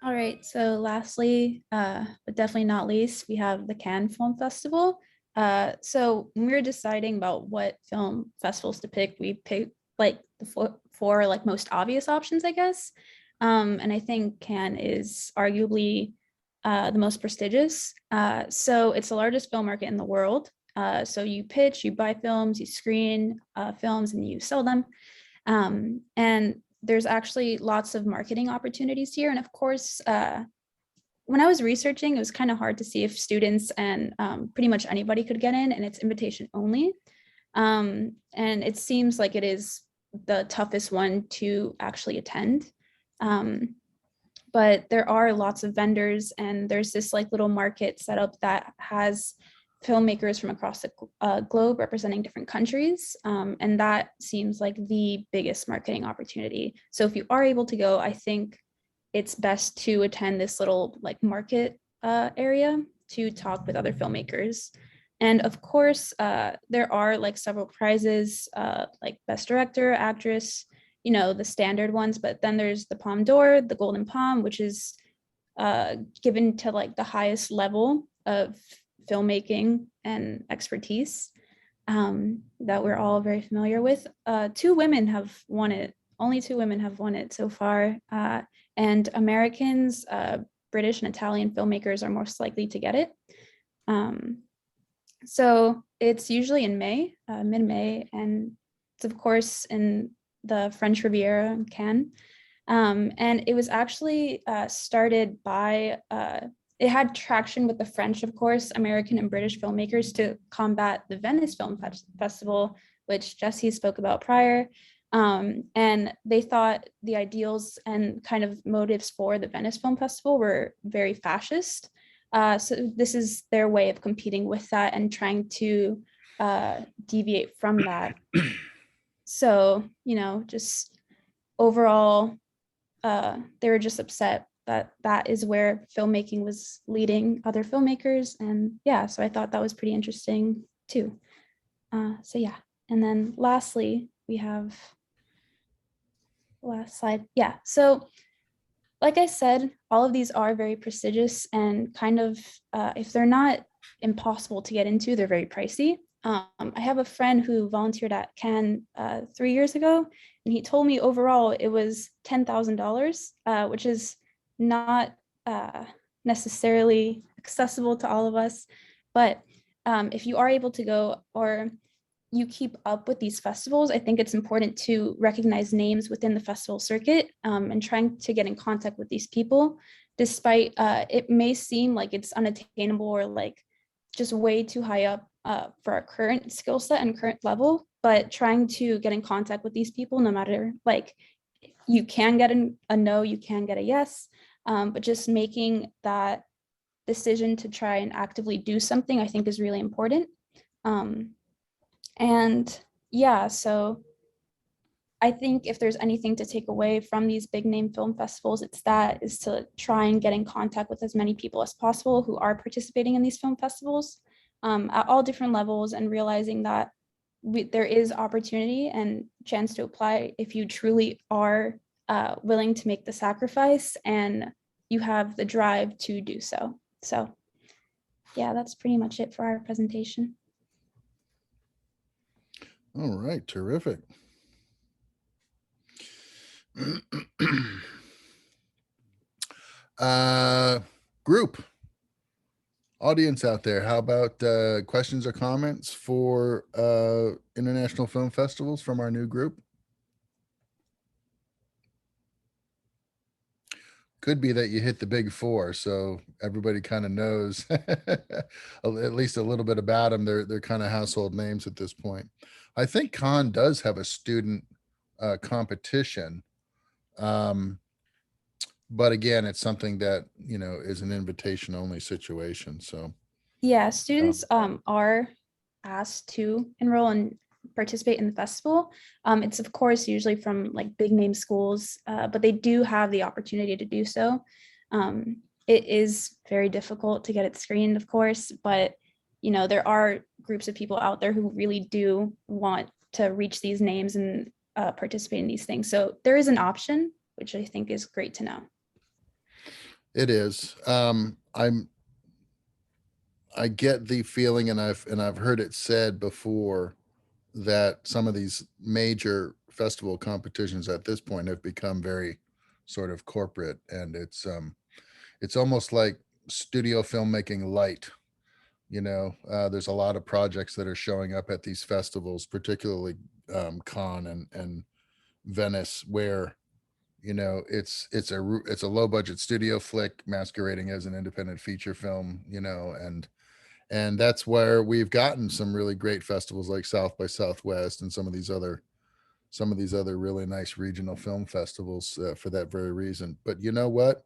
All right, so lastly, but definitely not least, we have the Cannes Film Festival. So when we were deciding about what film festivals to pick, we picked like the four like most obvious options, I guess. And I think Cannes is arguably the most prestigious. So it's the largest film market in the world. So you pitch, you buy films, you screen films, and you sell them. And there's actually lots of marketing opportunities here. And of course, when I was researching, it was kind of hard to see if students and pretty much anybody could get in, and it's invitation only. And it seems like it is the toughest one to actually attend. But there are lots of vendors, and there's this like little market set up that has filmmakers from across the globe representing different countries. And that seems like the biggest marketing opportunity. So if you are able to go, I think it's best to attend this little like market area to talk with other filmmakers. And of course, there are like several prizes like Best Director, Actress, you know, the standard ones, but then there's the Palme d'Or, the Golden Palm, which is given to like the highest level of filmmaking and expertise that we're all very familiar with. Two women have won it. Only two women have won it so far. And Americans, British and Italian filmmakers are most likely to get it. So it's usually in May, mid-May, and it's of course in the French Riviera in Cannes. And it was actually started by, it had traction with the French, of course, American and British filmmakers to combat the Venice Film Festival, which Jesse spoke about prior. And they thought the ideals and kind of motives for the Venice Film Festival were very fascist. So this is their way of competing with that and trying to deviate from that. So, you know, just overall, they were just upset that that is where filmmaking was leading other filmmakers. And yeah, so I thought that was pretty interesting too. So yeah, and then lastly, we have last slide. Yeah, so like I said, all of these are very prestigious and kind of, if they're not impossible to get into, they're very pricey. I have a friend who volunteered at Cannes 3 years ago, and he told me overall it was $10,000, which is not necessarily accessible to all of us. But if you are able to go, or you keep up with these festivals, I think it's important to recognize names within the festival circuit, and trying to get in contact with these people, despite it may seem like it's unattainable or like just way too high up for our current skill set and current level, but trying to get in contact with these people, no matter, like, you can get a no, you can get a yes, but just making that decision to try and actively do something, I think is really important. And yeah, so I think if there's anything to take away from these big name film festivals, it's that, is to try and get in contact with as many people as possible who are participating in these film festivals, at all different levels, and realizing that there is opportunity and chance to apply if you truly are willing to make the sacrifice and you have the drive to do so. So yeah, that's pretty much it for our presentation. All right, terrific. Group, audience out there, how about questions or comments for international film festivals from our new group? Could be that you hit the big four, so everybody kind of knows at least a little bit about them. They're kind of household names at this point. I think Khan does have a student competition, but again, it's something that, you know, is an invitation only situation. So yeah, students are asked to enroll and participate in the festival. It's of course usually from like big name schools, but they do have the opportunity to do so. It is very difficult to get it screened, of course, but you know, there are groups of people out there who really do want to reach these names and participate in these things. So there is an option, which I think is great to know. it is. I get the feeling, and I've heard it said before, that some of these major festival competitions at this point have become very sort of corporate, and it's almost like studio filmmaking light. You know, there's a lot of projects that are showing up at these festivals, particularly Cannes and Venice, where, you know, it's a low budget studio flick masquerading as an independent feature film, you know, and that's where we've gotten some really great festivals like South by Southwest and some of these other really nice regional film festivals for that very reason. But you know what?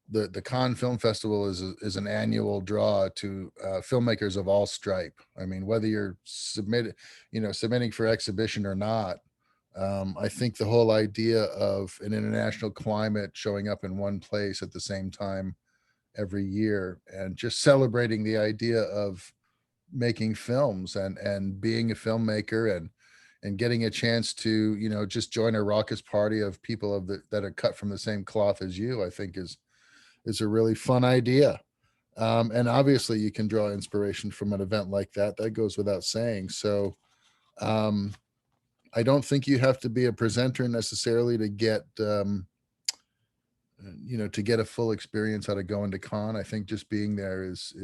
The Cannes Film Festival is an annual draw to filmmakers of all stripe. I mean, whether you're submitting for exhibition or not, I think the whole idea of an international climate showing up in one place at the same time every year, and just celebrating the idea of making films and being a filmmaker and getting a chance to, you know, just join a raucous party of people that are cut from the same cloth as you, I think is a really fun idea. And obviously you can draw inspiration from an event like that. That goes without saying. So I don't think you have to be a presenter necessarily to get to get a full experience out of going to Cannes. I think just being there is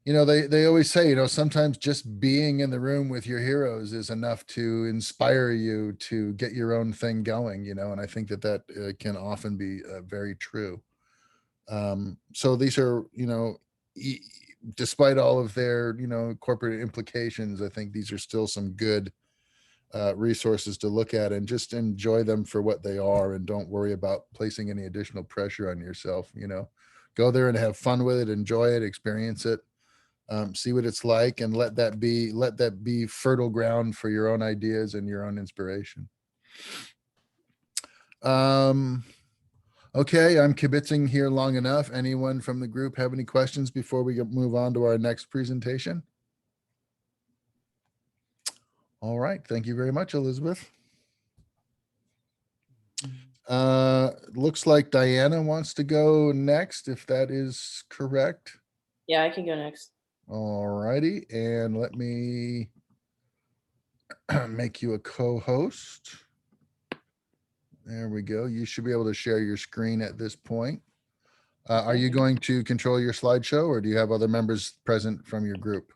they always say, you know, sometimes just being in the room with your heroes is enough to inspire you to get your own thing going, you know, and I think that can often be very true. So these are, you know, despite all of their, you know, corporate implications, I think these are still some good resources to look at, and just enjoy them for what they are, and don't worry about placing any additional pressure on yourself. You know, go there and have fun with it, enjoy it, experience it, see what it's like, and let that be fertile ground for your own ideas and your own inspiration. Okay, I'm kibitzing here long enough. Anyone from the group have any questions before we move on to our next presentation? All right, thank you very much, Elizabeth. Looks like Diana wants to go next, if that is correct. Yeah, I can go next. All righty, and let me make you a co-host. There we go. You should be able to share your screen at this point. Are you going to control your slideshow, or do you have other members present from your group?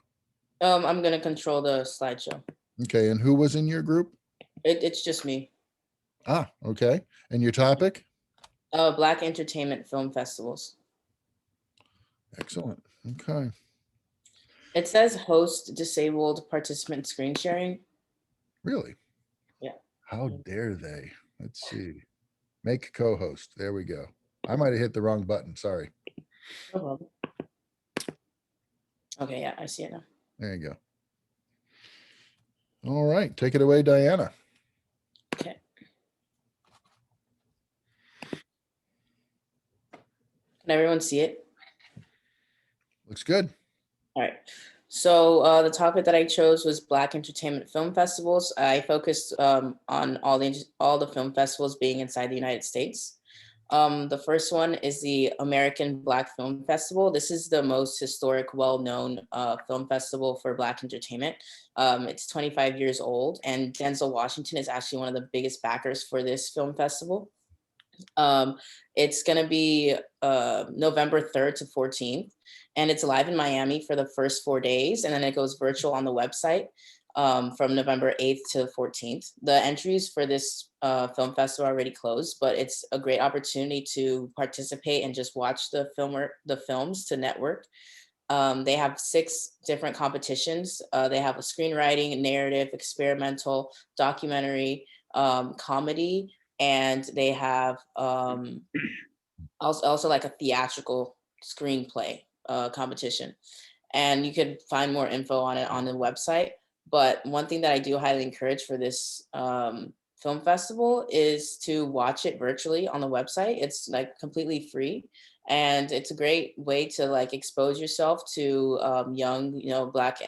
I'm gonna control the slideshow. Okay, and who was in your group? It's just me. Ah, okay. And your topic? Black entertainment film festivals. Excellent. Okay. It says host disabled participant screen sharing. Really? Yeah. How dare they? Let's see. Make co-host. There we go. I might have hit the wrong button. Sorry. No problem. Okay, yeah, I see it now. There you go. All right. Take it away, Diana. Okay. Can everyone see it? Looks good. All right. So the topic that I chose was Black entertainment film festivals. I focused on all the film festivals being inside the United States. The first one is the American Black Film Festival. This is the most historic, well-known film festival for Black entertainment. It's 25 years old, and Denzel Washington is actually one of the biggest backers for this film festival. It's going to be November 3rd to 14th, and it's live in Miami for the first 4 days, and then it goes virtual on the website from November 8th to 14th. The entries for this film festival are already closed, but it's a great opportunity to participate and just watch the films to network. They have 6 different competitions. They have a screenwriting, narrative, experimental, documentary, comedy, and they have also like a theatrical screenplay competition. And you could find more info on it on the website. But one thing that I do highly encourage for this film festival is to watch it virtually on the website. It's like completely free. And it's a great way to like expose yourself to young, Black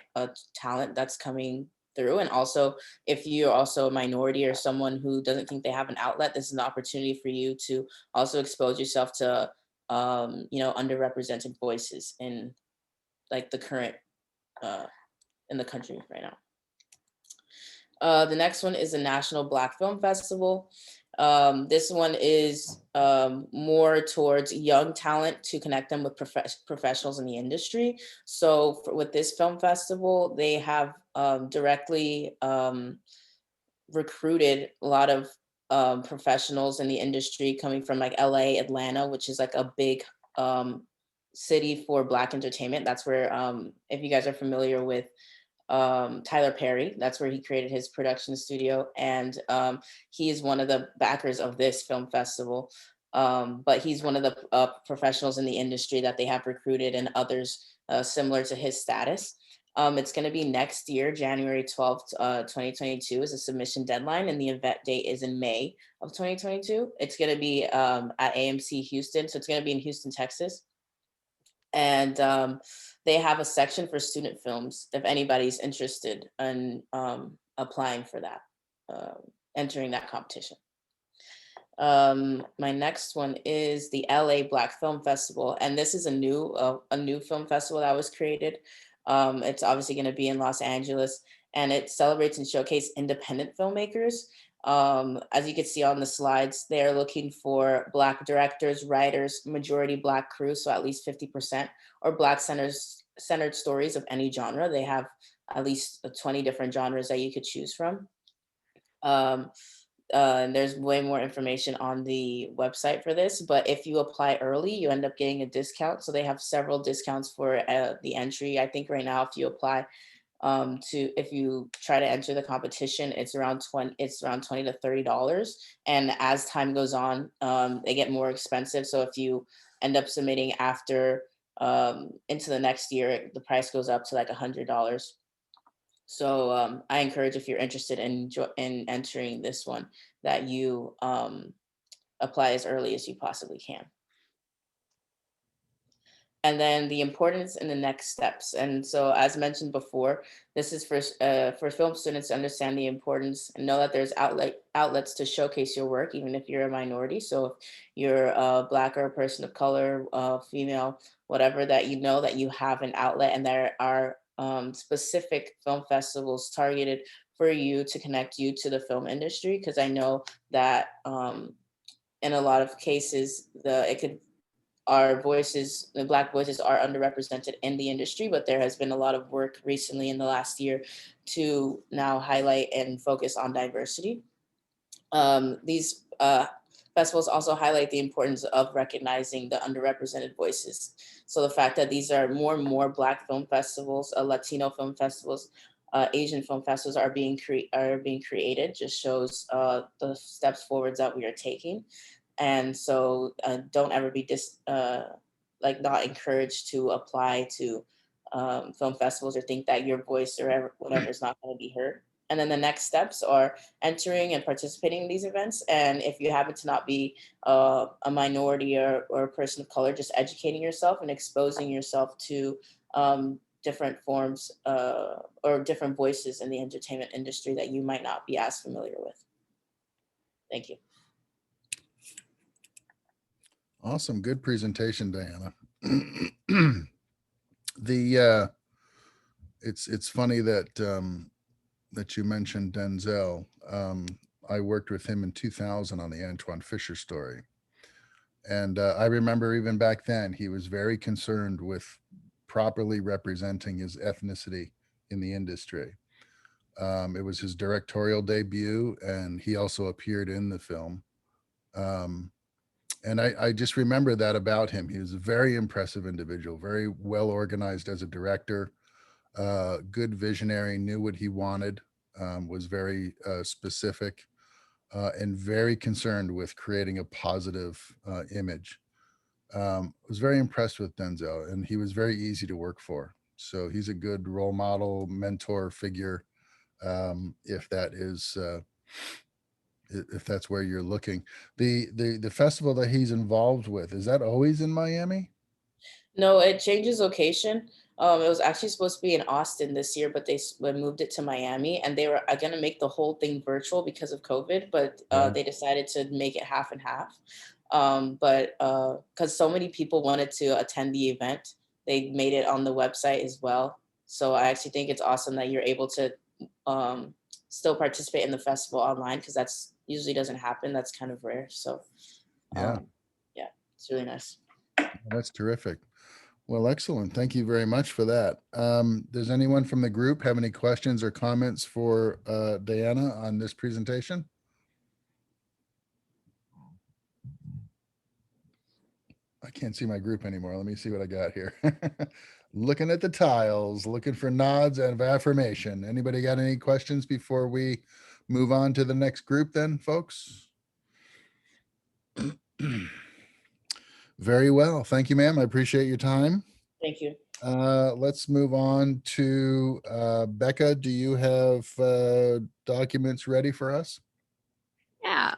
talent that's coming through. And also, if you're also a minority or someone who doesn't think they have an outlet, this is an opportunity for you to also expose yourself to, underrepresented voices in like the current in the country right now. The next one is the National Black Film Festival. This one is more towards young talent to connect them with professionals in the industry. So with this film festival, they have directly recruited a lot of professionals in the industry coming from like LA, Atlanta, which is like a big city for Black entertainment. That's where, if you guys are familiar with Tyler Perry, that's where he created his production studio, and he is one of the backers of this film festival. But he's one of the professionals in the industry that they have recruited, and others similar to his status. It's going to be next year, January 12th, 2022 is a submission deadline, and the event date is in May of 2022. It's going to be at AMC Houston, so it's going to be in Houston, Texas. And they have a section for student films if anybody's interested in applying for that, entering that competition. My next one is the LA Black Film Festival, and this is a new film festival that was created. It's obviously going to be in Los Angeles, and it celebrates and showcases independent filmmakers. As you can see on the slides, they're looking for Black directors, writers, majority Black crew, so at least 50%, or Black centered stories of any genre. They have at least 20 different genres that you could choose from. And there's way more information on the website for this, but if you apply early, you end up getting a discount. So they have several discounts for the entry. I think right now, if you apply if you try to enter the competition, it's around $20 to $30. And as time goes on, they get more expensive. So if you end up submitting after into the next year, the price goes up to like $100. So I encourage, if you're interested in entering this one, that you apply as early as you possibly can. And then the importance and the next steps. And so, as mentioned before, this is for film students to understand the importance and know that there's outlets to showcase your work, even if you're a minority. So if you're Black or a person of color, female, whatever, that you know that you have an outlet, and there are specific film festivals targeted for you to connect you to the film industry. Because I know that in a lot of cases, it could our voices, the Black voices, are underrepresented in the industry, but there has been a lot of work recently in the last year to now highlight and focus on diversity. These festivals also highlight the importance of recognizing the underrepresented voices. So the fact that these are more and more Black film festivals, Latino film festivals, Asian film festivals are being created just shows the steps forwards that we are taking. And so don't ever be not encouraged to apply to film festivals or think that your voice or whatever is not going to be heard. And then the next steps are entering and participating in these events. And if you happen to not be a minority or a person of color, just educating yourself and exposing yourself to different forms or different voices in the entertainment industry that you might not be as familiar with. Thank you. Awesome. Good presentation, Diana. It's funny that that you mentioned Denzel. I worked with him in 2000 on the Antoine Fisher story. And I remember even back then, he was very concerned with properly representing his ethnicity in the industry. It was his directorial debut, and he also appeared in the film. And I just remember that about him. He was a very impressive individual, very well organized as a director, good visionary, knew what he wanted, was very specific, and very concerned with creating a positive image. Was very impressed with Denzel, and he was very easy to work for. So he's a good role model, mentor figure, if that is if that's where you're looking. The festival that he's involved with, is that always in Miami? No, it changes location. It was actually supposed to be in Austin this year, but they moved it to Miami, and they were going to make the whole thing virtual because of COVID, but they decided to make it half and half. But because so many people wanted to attend the event, they made it on the website as well. So I actually think it's awesome that you're able to still participate in the festival online, because that's usually doesn't happen. That's kind of rare. So yeah, it's really nice. That's terrific. Well, excellent. Thank you very much for that. Does anyone from the group have any questions or comments for Diana on this presentation? I can't see my group anymore. Let me see what I got here. Looking at the tiles, looking for nods of affirmation. Anybody got any questions before we move on to the next group then, folks? Very well. Thank you, ma'am. I appreciate your time. Thank you. Let's move on to Becca. Do you have documents ready for us? Yeah.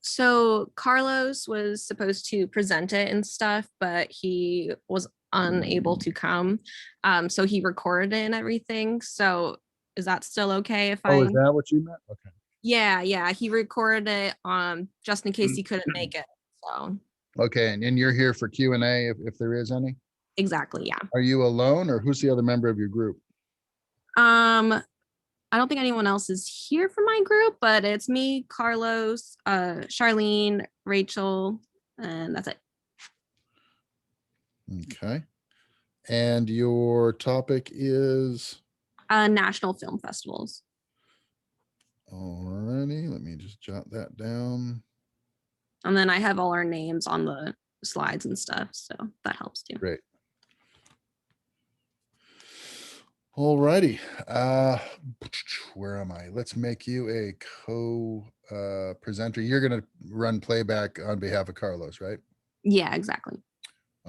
So Carlos was supposed to present it and stuff, but he was unable to come. So he recorded it and everything. So is that still okay if is that what you meant? Okay. Yeah, he recorded it just in case he couldn't make it. So okay, and you're here for Q&A if there is any? Exactly, yeah. Are you alone, or who's the other member of your group? I don't think anyone else is here from my group, but it's me, Carlos, Charlene, Rachel, and that's it. Okay. And your topic is? National film festivals. Alrighty, let me just jot that down. And then I have all our names on the slides and stuff, so that helps too. Great. Alrighty. Where am I? Let's make you a co-presenter. You're going to run playback on behalf of Carlos, right? Yeah, exactly.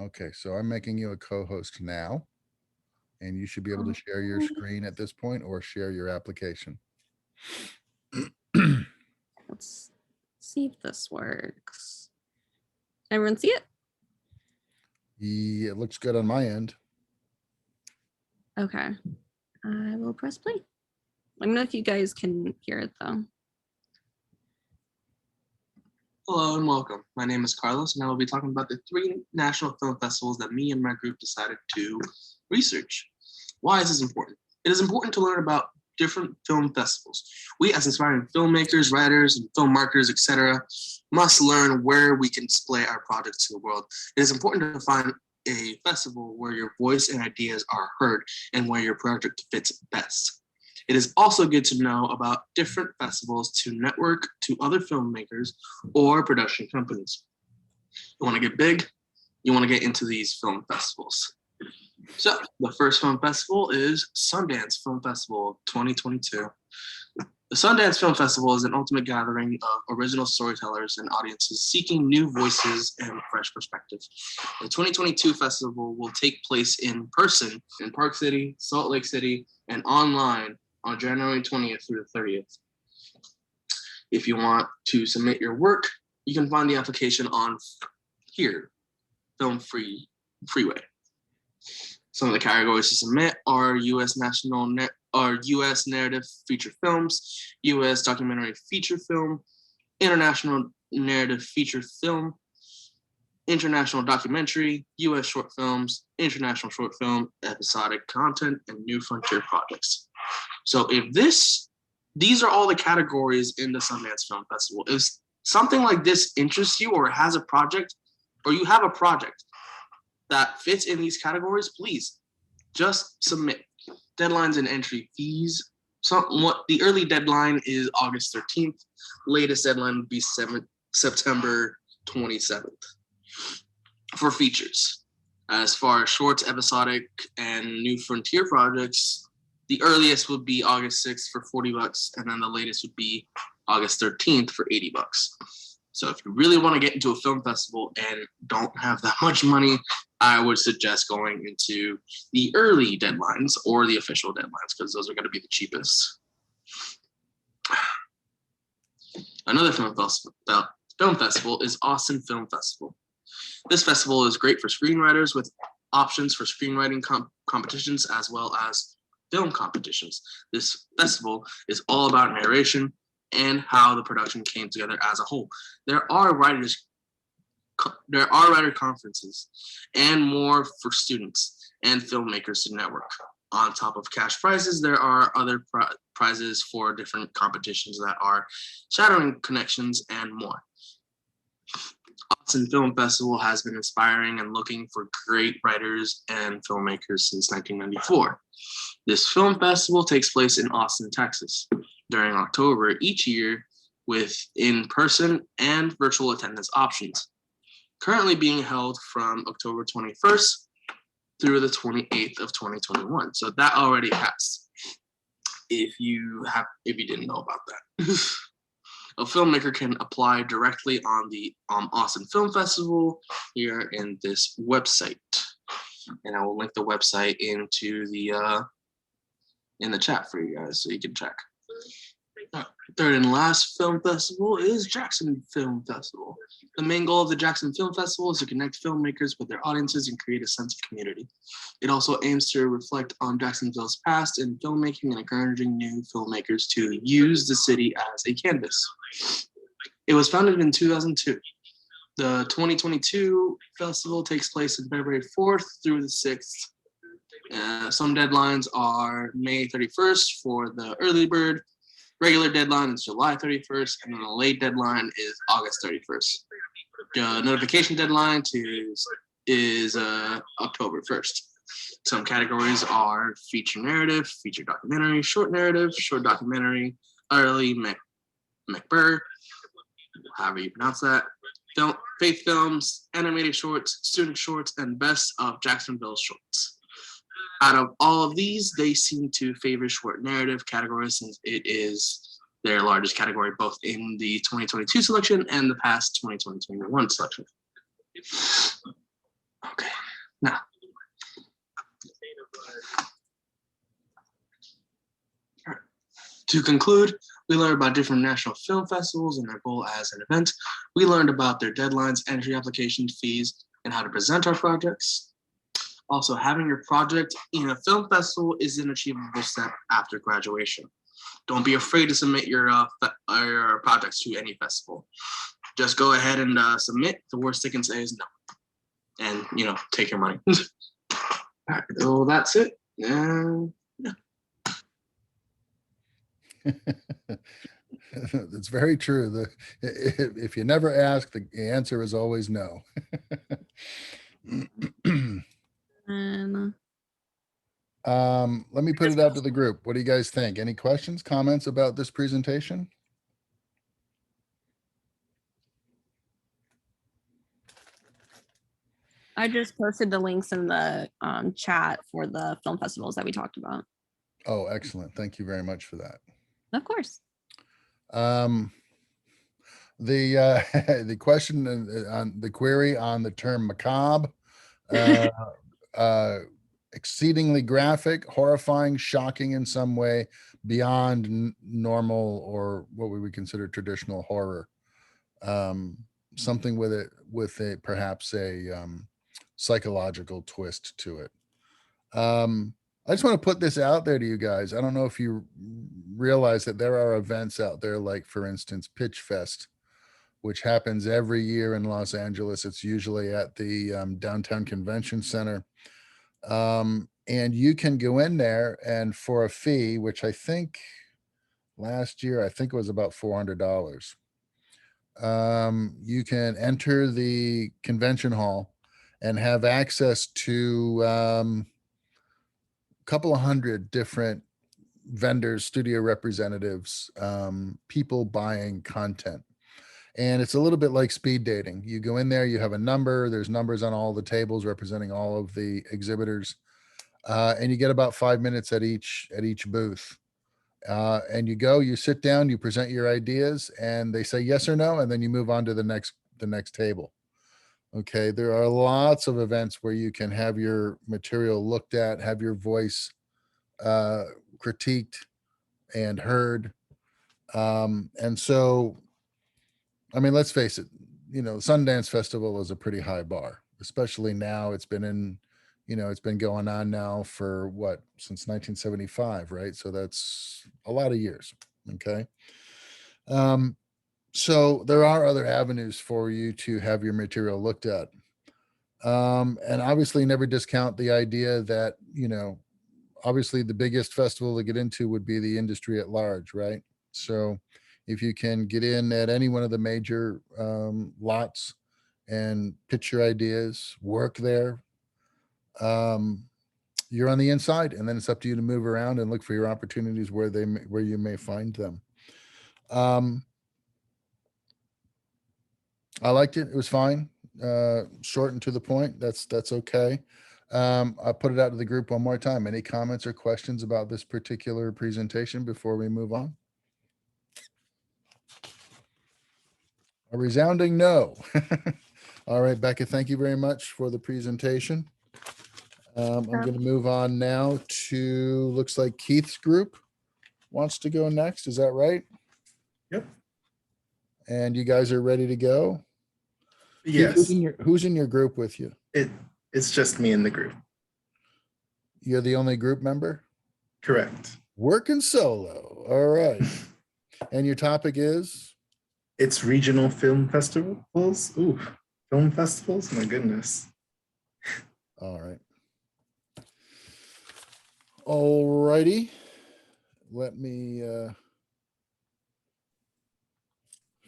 Okay, so I'm making you a co-host now, and you should be able to share your screen at this point or share your application. Let's see if this works. Everyone see it? Yeah, it looks good on my end. Okay, I will press play. Let me know if you guys can hear it though. Hello and welcome. My name is Carlos, and I will be talking about the 3 national film festivals that me and my group decided to research. Why is this important? It is important to learn about different film festivals. We, as aspiring filmmakers, writers, and film marketers, etc., must learn where we can display our projects to the world. It is important to find a festival where your voice and ideas are heard and where your project fits best. It is also good to know about different festivals to network to other filmmakers or production companies. You want to get big, you want to get into these film festivals. So the first film festival is Sundance Film Festival 2022. The Sundance Film Festival is an ultimate gathering of original storytellers and audiences seeking new voices and fresh perspectives. The 2022 festival will take place in person in Park City, Salt Lake City, and online on January 20th through the 30th. If you want to submit your work, you can find the application on here, Film Freeway. Some of the categories to submit are U.S. U.S. narrative feature films, U.S. documentary feature film, international narrative feature film, international documentary, U.S. short films, international short film, episodic content, and new frontier projects. So if these are all the categories in the Sundance Film Festival. If something like this interests you or has a project, or you have a project that fits in these categories, please just submit. Deadlines and entry fees. The early deadline is August 13th. Latest deadline would be September 27th. For features, as far as shorts, episodic, and new frontier projects, the earliest would be August 6th for $40, and then the latest would be August 13th for $80. So if you really want to get into a film festival and don't have that much money, I would suggest going into the early deadlines or the official deadlines, because those are going to be the cheapest. Another film festival is Austin Film Festival. This festival is great for screenwriters with options for screenwriting competitions as well as film competitions. This festival is all about narration and how the production came together as a whole. There are writer conferences and more for students and filmmakers to network. On top of cash prizes, there are other prizes for different competitions that are shadowing connections and more. Austin Film Festival has been inspiring and looking for great writers and filmmakers since 1994. This film festival takes place in Austin, Texas, during October each year with in-person and virtual attendance options. Currently being held from October 21st through the 28th of 2021. So that already passed. If you didn't know about that. A filmmaker can apply directly on the Austin Film Festival here in this website. And I will link the website into the in the chat for you guys so you can check. Third and last film festival is Jackson Film Festival. The main goal of the Jackson Film Festival is to connect filmmakers with their audiences and create a sense of community. It also aims to reflect on Jacksonville's past in filmmaking and encouraging new filmmakers to use the city as a canvas. It was founded in 2002. The 2022 festival takes place on February 4th through the 6th. Some deadlines are May 31st for the early bird. Regular deadline is July 31st, and then the late deadline is August 31st. The notification deadline is October 1st. Some categories are feature narrative, feature documentary, short narrative, short documentary, early McBurr, however you pronounce that, faith films, animated shorts, student shorts, and best of Jacksonville shorts. Out of all of these, they seem to favor short narrative category since it is their largest category, both in the 2022 selection and the past 2021 selection. Okay, now. All right. To conclude, we learned about different national film festivals and their goal as an event. We learned about their deadlines, entry application fees, and how to present our projects. Also, having your project in a film festival is an achievable step after graduation. Don't be afraid to submit your projects to any festival. Just go ahead and submit. The worst they can say is no. And, take your money. All right, so that's it. And yeah. That's very true. If you never ask, the answer is always no. And Let me put it out to the group. What do you guys think? Any questions, comments about this presentation? I just posted the links in the chat for the film festivals that we talked about. Oh, excellent. Thank you very much for that. Of course. The question on the query on the term macabre, exceedingly graphic, horrifying, shocking in some way beyond normal or what we would consider traditional horror. Something with a perhaps a psychological twist to it. I just want to put this out there to you guys. I don't know if you realize that there are events out there, like for instance, Pitch Fest, which happens every year in Los Angeles. It's usually at the downtown convention center. And you can go in there and for a fee, which I think last year, I think it was about $400. You can enter the convention hall and have access to a couple of hundred different vendors, studio representatives, people buying content. And it's a little bit like speed dating. You go in there, you have a number, there's numbers on all the tables representing all of the exhibitors. And you get about 5 minutes at each booth. And you go, you sit down, you present your ideas, and they say yes or no, and then you move on to the next table. Okay, there are lots of events where you can have your material looked at, have your voice critiqued and heard. And so, I mean, let's face it, Sundance Festival is a pretty high bar, especially now. It's been it's been going on now for what, since 1975, right? So that's a lot of years. Okay. So there are other avenues for you to have your material looked at. And obviously never discount the idea that, obviously the biggest festival to get into would be the industry at large, right? So if you can get in at any one of the major lots and pitch your ideas, work there, you're on the inside, and then it's up to you to move around and look for your opportunities where you may find them. I liked it. It was fine. Short and to the point. That's okay. I'll put it out to the group one more time. Any comments or questions about this particular presentation before we move on? A resounding no. All right, Becca, thank you very much for the presentation. I'm going to move on now to, looks like Keith's group wants to go next. Is that right? Yep. And you guys are ready to go? Yes. Keith, who's in your group with you? It's just me in the group. You're the only group member? Correct. Working solo. All right. And your topic is? It's regional film festivals. Ooh, film festivals? My goodness. All right. All righty. Let me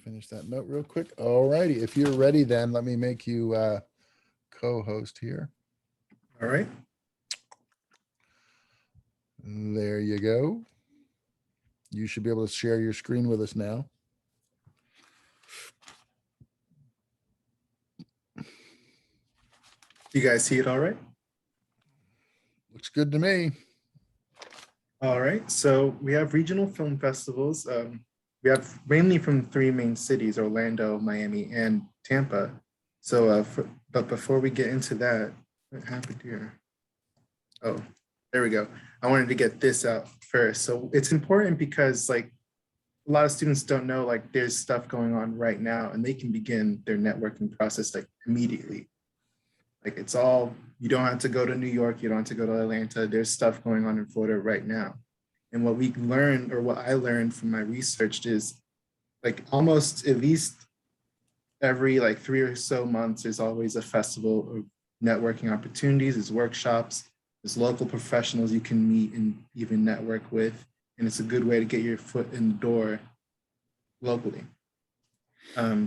finish that note real quick. All righty. If you're ready, then let me make you co-host here. All right. There you go. You should be able to share your screen with us now. You guys see it all right? Looks good to me. All right. So we have regional film festivals. We have mainly from 3 main cities, Orlando, Miami, and Tampa. So, but before we get into that, what happened here? Oh, there we go. I wanted to get this out first. So it's important because like a lot of students don't know, like there's stuff going on right now and they can begin their networking process like immediately. Like it's all, you don't have to go to New York, you don't have to go to Atlanta. There's stuff going on in Florida right now. And what we learned, or what I learned from my research, is like almost at least every like 3 or so months, there's always a festival of networking opportunities, there's workshops, there's local professionals you can meet and even network with. and it's a good way to get your foot in the door locally.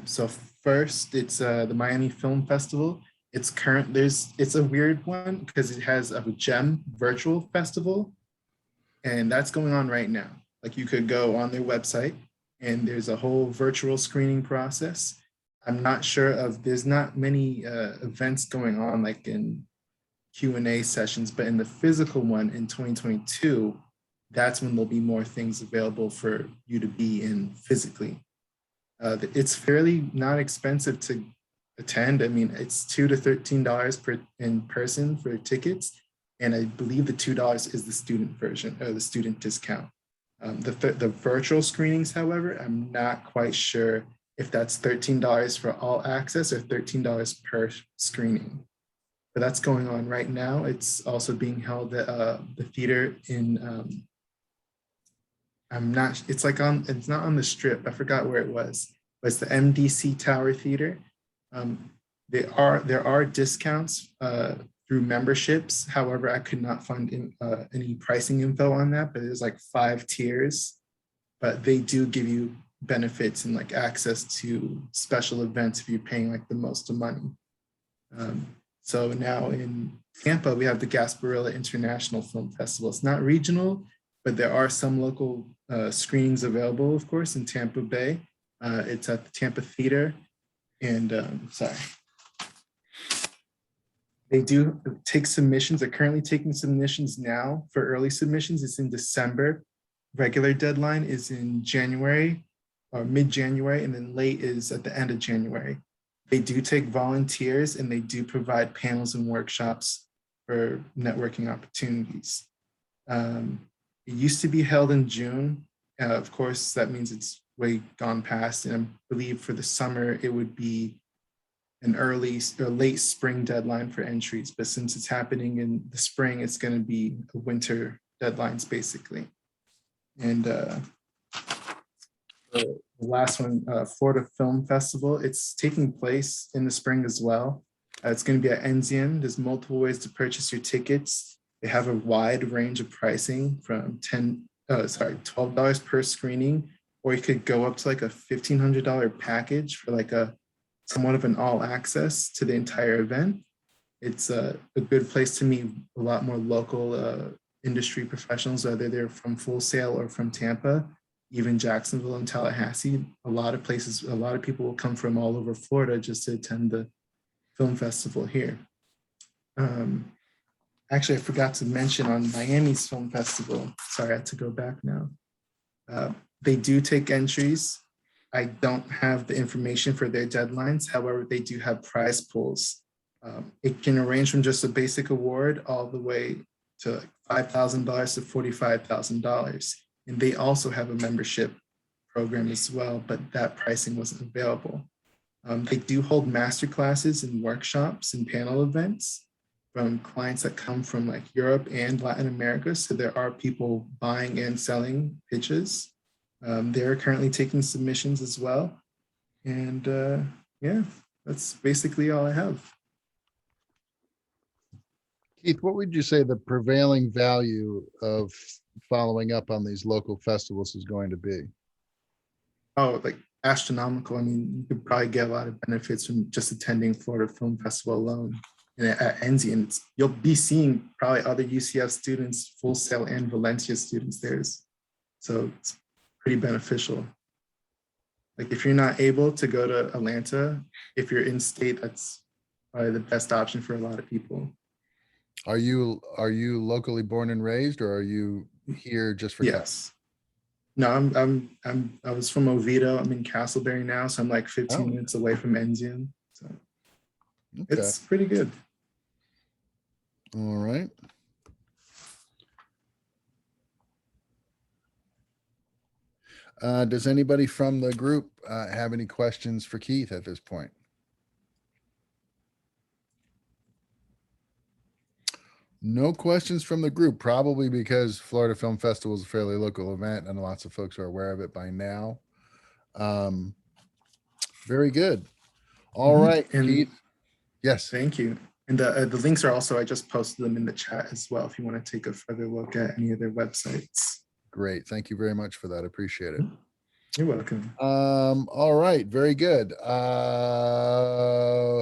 So first, it's the Miami Film Festival. It's a weird one because it has a GEM virtual festival, and that's going on right now. Like you could go on their website and there's a whole virtual screening process. I'm not sure there's not many events going on like in Q&A sessions, but in the physical one in 2022, that's when there'll be more things available for you to be in physically. It's fairly not expensive to attend. I mean, it's $2 to $13 per in person for tickets. And I believe the $2 is the student version or the student discount. The virtual screenings, however, I'm not quite sure if that's $13 for all access or $13 per screening. But that's going on right now. It's also being held at the theater in, it's not on the Strip. I forgot where it was, but it's the MDC Tower Theater. There are discounts through memberships. However, I could not find any pricing info on that, but there's like 5 tiers, but they do give you benefits and like access to special events if you're paying like the most of money. So now in Tampa, we have the Gasparilla International Film Festival. It's not regional, but there are some local screenings available, of course, in Tampa Bay. It's at the Tampa Theater. And they do take submissions. They're currently taking submissions now for early submissions. It's in December. Regular deadline is in January or mid-January, and then late is at the end of January. They do take volunteers and they do provide panels and workshops for networking opportunities. It used to be held in June. Of course, that means it's way gone past. And I believe for the summer, it would be an early or late spring deadline for entries. But since it's happening in the spring, it's going to be a winter deadlines basically. And the last one, Florida Film Festival, it's taking place in the spring as well. It's going to be at Enzian. There's multiple ways to purchase your tickets. They have a wide range of pricing from $12 per screening, or you could go up to like a $1,500 package for like a somewhat of an all access to the entire event. It's a good place to meet a lot more local industry professionals, whether they're from Full Sail or from Tampa, even Jacksonville and Tallahassee. A lot of people will come from all over Florida just to attend the film festival here. Actually, I forgot to mention on Miami's film festival, sorry, I had to go back now. They do take entries. I don't have the information for their deadlines. However, they do have prize pools. It can range from just a basic award all the way to $5,000 to $45,000. And they also have a membership program as well, but that pricing wasn't available. They do hold master classes and workshops and panel events from clients that come from like Europe and Latin America. So there are people buying and selling pitches. They're currently taking submissions as well. And yeah, that's basically all I have. Keith, what would you say the prevailing value of following up on these local festivals is going to be? Oh, like astronomical. I mean, you could probably get a lot of benefits from just attending Florida Film Festival alone. And at Enzian, you'll be seeing probably other UCF students, Full Sail and Valencia students there. So it's pretty beneficial. Like if you're not able to go to Atlanta, if you're in state, that's probably the best option for a lot of people. Are you locally born and raised, or are you here just for? Yes. No, I was from Oviedo. I'm in Castleberry now, so I'm like 15 minutes away from Enzian. So it's pretty good. All right. Does anybody from the group have any questions for Keith at this point? No questions from the group, probably because Florida Film Festival is a fairly local event and lots of folks are aware of it by now. Very good. All right, and Keith. Yes. Thank you. And the links are also, I just posted them in the chat as well if you want to take a further look at any of their websites. Great. Thank you very much for that. Appreciate it. You're welcome. All right, very good. Who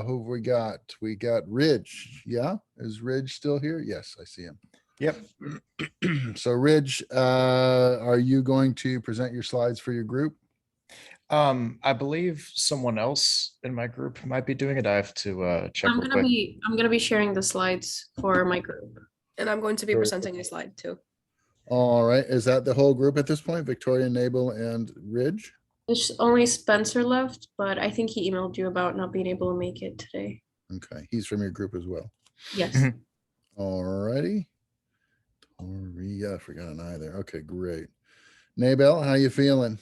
have we got? We got Ridge. Yeah, is Ridge still here? Yes, I see him. Yep. So Ridge, are you going to present your slides for your group? I believe someone else in my group might be doing it. I have to check I'm real gonna quick. be sharing the slides for my group, and I'm going to be Very presenting a slide too. All right, is that the whole group at this point? Victoria, Nabel, and Ridge? There's only Spencer left, but I think he emailed you about not being able to make it today. Okay, he's from your group as well. Yes. All righty. Yeah, I forgot an I there. Okay, great. Nabel, how you feeling?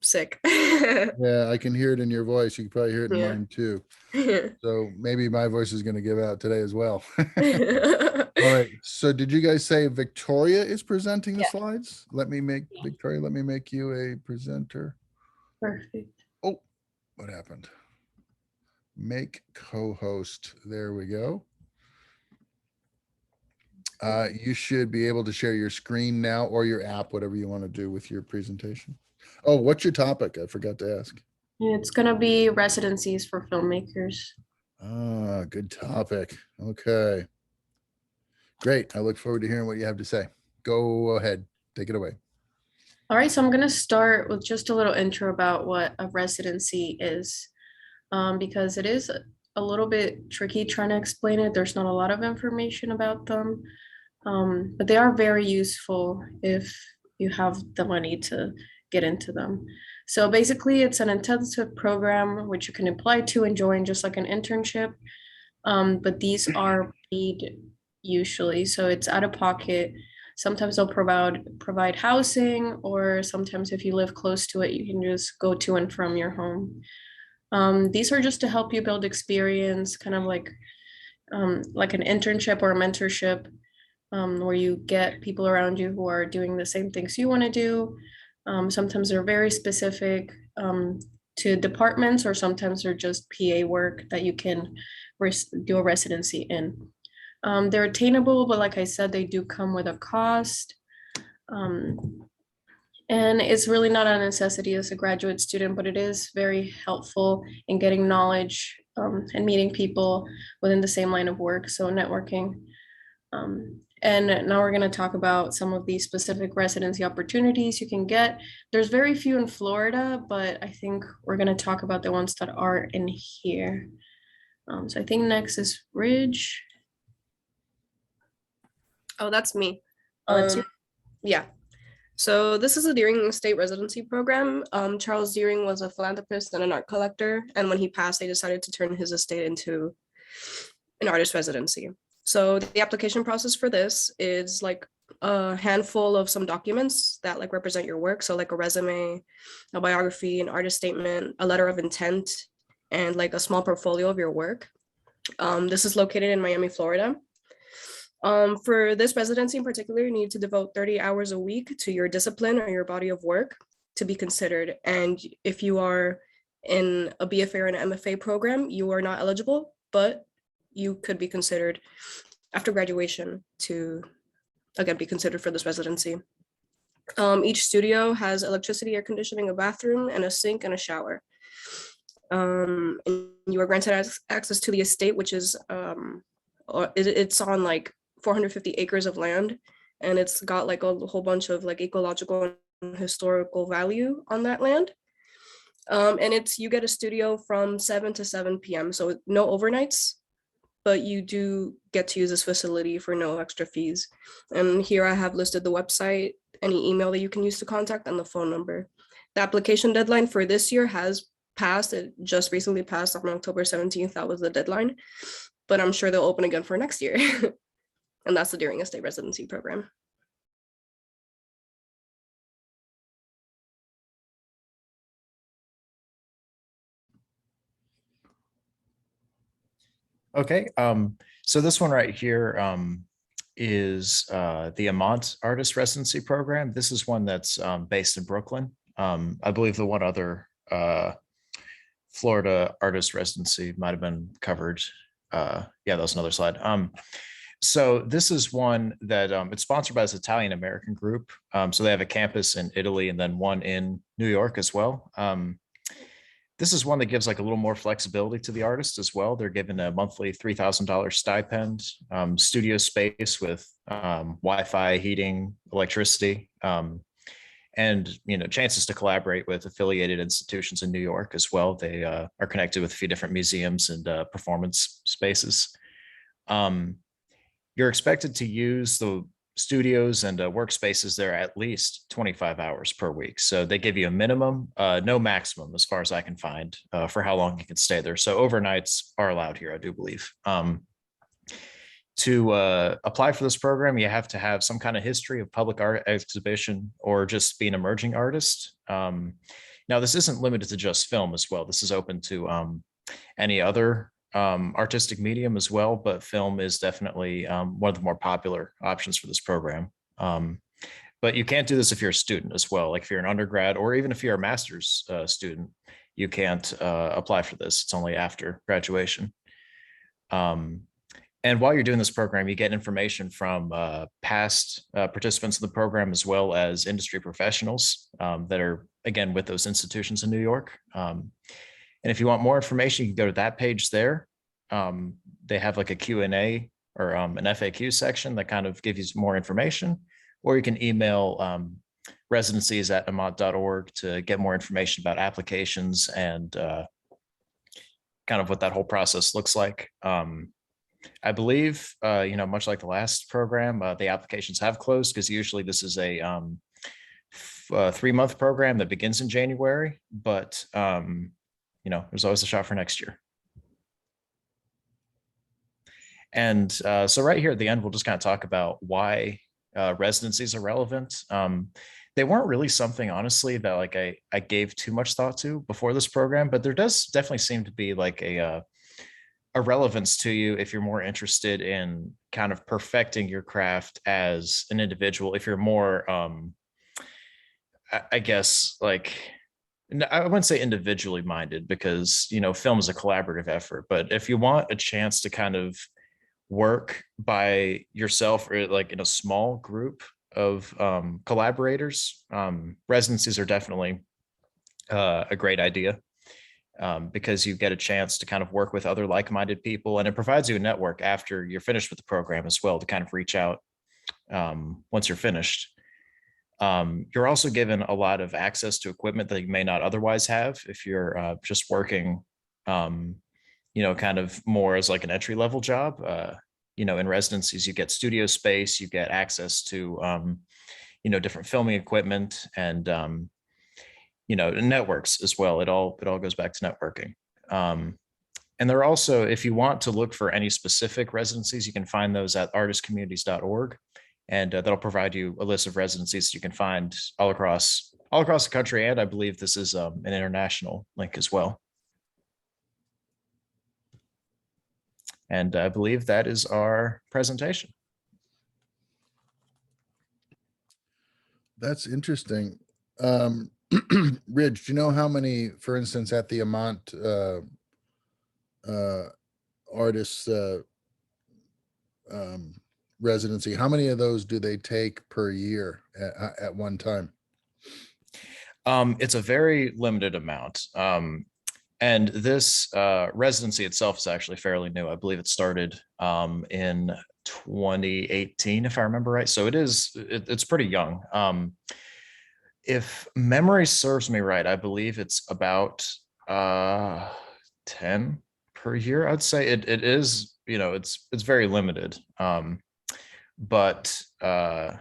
Sick. Yeah, I can hear it in your voice. You can probably hear it in Yeah. mine too. So maybe my voice is going to give out today as well. All right. So did you guys say Victoria is presenting the slides? Victoria, let me make you a presenter. Perfect. Oh, what happened? Make co-host. There we go. You should be able to share your screen now or your app, whatever you want to do with your presentation. Oh, what's your topic? I forgot to ask. It's gonna be residencies for filmmakers. Ah, good topic. Okay. Great. I look forward to hearing what you have to say. Go ahead. Take it away. All right, so I'm gonna start with just a little intro about what a residency is, because it is a little bit tricky trying to explain it. There's not a lot of information about them, but they are very useful if you have the money to get into them. So basically, it's an intensive program which you can apply to and join just like an internship, but these are paid usually, so it's out of pocket. Sometimes they'll provide housing, or sometimes if you live close to it, you can just go to and from your home. These are just to help you build experience, kind of like an internship or a mentorship, where you get people around you who are doing the same things you want to do. Sometimes they're very specific to departments, or sometimes they're just PA work that you can do a residency in. They're attainable, but like I said, they do come with a cost. And it's really not a necessity as a graduate student, but it is very helpful in getting knowledge and meeting people within the same line of work, so networking. And now we're going to talk about some of these specific residency opportunities you can get. There's very few in Florida, but I think we're going to talk about the ones that are in here. So I think next is Ridge. Oh, that's me. Yeah. So this is the Deering State Residency Program. Charles Deering was a philanthropist and an art collector, and when he passed, they decided to turn his estate into an artist residency. So the application process for this is like a handful of some documents that like represent your work. So like a resume, a biography, an artist statement, a letter of intent, and like a small portfolio of your work. This is located in Miami, Florida. For this residency in particular, you need to devote 30 hours a week to your discipline or your body of work to be considered. And if you are in a BFA or an MFA program, you are not eligible, but you could be considered after graduation to, again, be considered for this residency. Each studio has electricity, air conditioning, a bathroom, and a sink and a shower. And you are granted access to the estate, which is, it's on like 450 acres of land, and it's got like a whole bunch of like ecological and historical value on that land. And you get a studio from 7 to 7 p.m. So no overnights, but you do get to use this facility for no extra fees. And here I have listed the website, any email that you can use to contact, and the phone number. The application deadline for this year has passed. It just recently passed on October 17th. That was the deadline, but I'm sure they'll open again for next year. And that's the Deering Estate Residency Program. Okay, so this one right here is the Amont Artist Residency Program. This is one that's based in Brooklyn. I believe the one other Florida Artist Residency might have been covered. Yeah, that was another slide. So this is one that it's sponsored by this Italian American group. So they have a campus in Italy and then one in New York as well. This is one that gives like a little more flexibility to the artist as well. They're given a monthly $3,000 stipend, studio space with Wi-Fi, heating, electricity, and chances to collaborate with affiliated institutions in New York as well. They are connected with a few different museums and performance spaces. You're expected to use the studios and workspaces there at least 25 hours per week. So they give you a minimum, no maximum as far as I can find for how long you can stay there. So overnights are allowed here, I do believe. To apply for this program, you have to have some kind of history of public art exhibition or just be an emerging artist. Now, this isn't limited to just film as well. This is open to any other artistic medium as well, but film is definitely one of the more popular options for this program. But you can't do this if you're a student as well. Like if you're an undergrad or even if you're a master's student, you can't apply for this. It's only after graduation. And while you're doing this program, you get information from past participants in the program, as well as industry professionals that are, again, with those institutions in New York. And if you want more information, you can go to that page there. They have like a Q&A or an FAQ section that kind of gives you more information, or you can email residencies@amont.org to get more information about applications and kind of what that whole process looks like. I believe, much like the last program, the applications have closed because usually this is a 3-month program that begins in January, but there's always a shot for next year. And so right here at the end, we'll just kind of talk about why residencies are relevant. They weren't really something, honestly, that like I gave too much thought to before this program, but there does definitely seem to be like a relevance to you if you're more interested in kind of perfecting your craft as an individual. If you're more, I guess, like, I wouldn't say individually minded because, film is a collaborative effort, but if you want a chance to kind of work by yourself or like in a small group of collaborators, residencies are definitely a great idea because you get a chance to kind of work with other like-minded people, and it provides you a network after you're finished with the program as well to kind of reach out once you're finished. You're also given a lot of access to equipment that you may not otherwise have if you're just working, kind of more as like an entry-level job. In residencies, you get studio space, you get access to, different filming equipment and, networks as well. It all goes back to networking. And there are also, if you want to look for any specific residencies, you can find those at artistcommunities.org. And that'll provide you a list of residencies you can find all across the country. And I believe this is an international link as well. And I believe that is our presentation. That's interesting. Ridge, do you know how many, for instance, at the Amont artists residency, how many of those do they take per year at one time? It's a very limited amount. And this residency itself is actually fairly new. I believe it started in 2018, if I remember right. So it's pretty young. If memory serves me right, I believe it's about 10 per year. I'd say it is, it's very limited. But they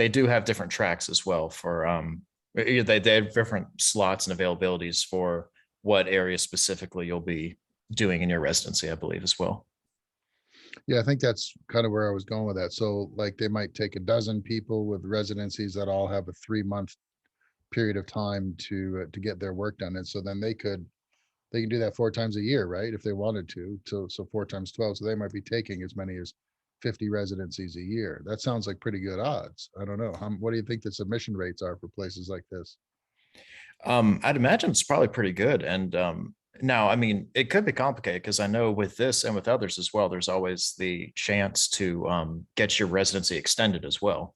do have different tracks as well for they have different slots and availabilities for what area specifically you'll be doing in your residency, I believe, as well. Yeah, I think that's kind of where I was going with that. So like they might take a dozen people with residencies that all have a 3-month period of time to get their work done. And so then they can do that 4 times a year, right? If they wanted to. So 4 times 12. So they might be taking as many as 50 residencies a year. That sounds like pretty good odds. I don't know. What do you think the submission rates are for places like this? I'd imagine it's probably pretty good. And Now, I mean, it could be complicated because I know with this and with others as well, there's always the chance to get your residency extended as well.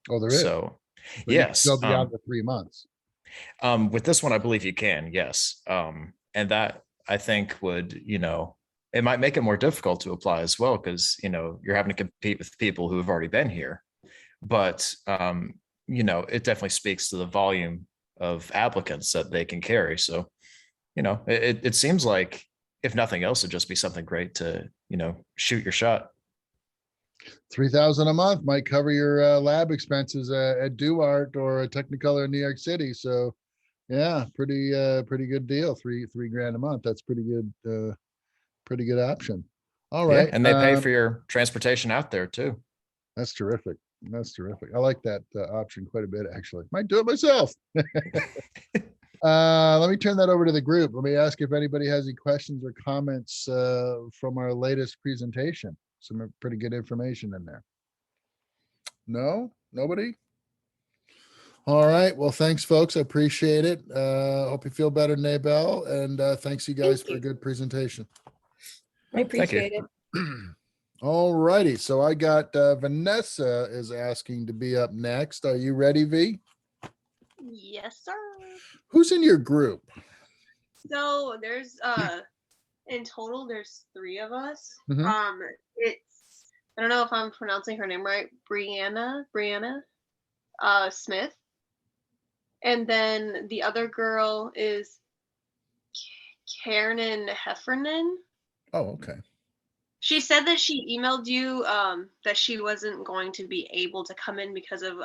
Oh, there is. So, But you can yes, go beyond the 3 months. with this one, I believe you can, yes. And that I think would, it might make it more difficult to apply as well because, you're having to compete with people who have already been here. But, it definitely speaks to the volume of applicants that they can carry. So, it seems like, if nothing else, it'd just be something great to, shoot your shot. 3,000 a month might cover your lab expenses at Duart or a Technicolor in New York City. So yeah, pretty good deal. Three grand a month. That's pretty good option. All right. Yeah, and they pay for your transportation out there too. That's terrific. That's terrific. I like that option quite a bit, actually. Might do it myself. Let me turn that over to the group. Let me ask if anybody has any questions or comments from our latest presentation. Some pretty good information in there. No? Nobody? All right. Well, thanks, folks. I appreciate it. Hope you feel better, Nabel. And thanks you guys for a good presentation. I appreciate it. All righty. So I got Vanessa is asking to be up next. Are you ready, V? Yes, sir. Who's in your group? So there's in total there's 3 of us. Mhm. It's, I don't know if I'm pronouncing her name right, Brianna Smith. And then the other girl is Karen Heffernan. Oh, okay. She said that she emailed you that she wasn't going to be able to come in because of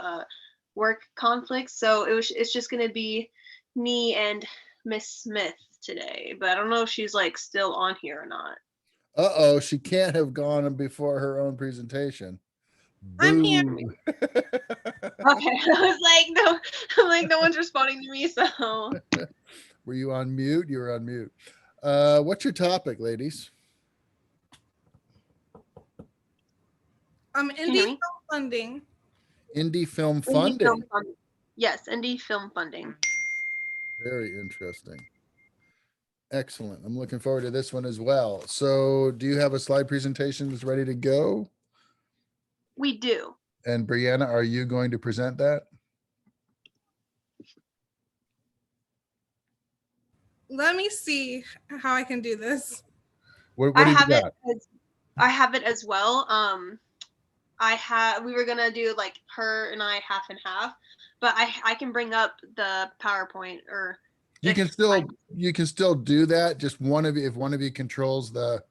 work conflicts. So it's just going to be me and Miss Smith today. But I don't know if she's like still on here or not. Uh-oh, she can't have gone before her own presentation. I'm here. Boo. Okay, I'm like, no one's responding to me. So Were you on mute? You were on mute. What's your topic, ladies? Can you hear Indie me? film funding. Indie film Indie funding. film funding. Yes, indie film funding. Very interesting. Excellent. I'm looking forward to this one as well. So do you have a slide presentation that's ready to go? We do. And Brianna, are you going to present that? Let me see how I can do this. What I do you have got? I have it as well. We were gonna do like her and I half and half, but I can bring up the PowerPoint or You can still do that. Just if one of you controls the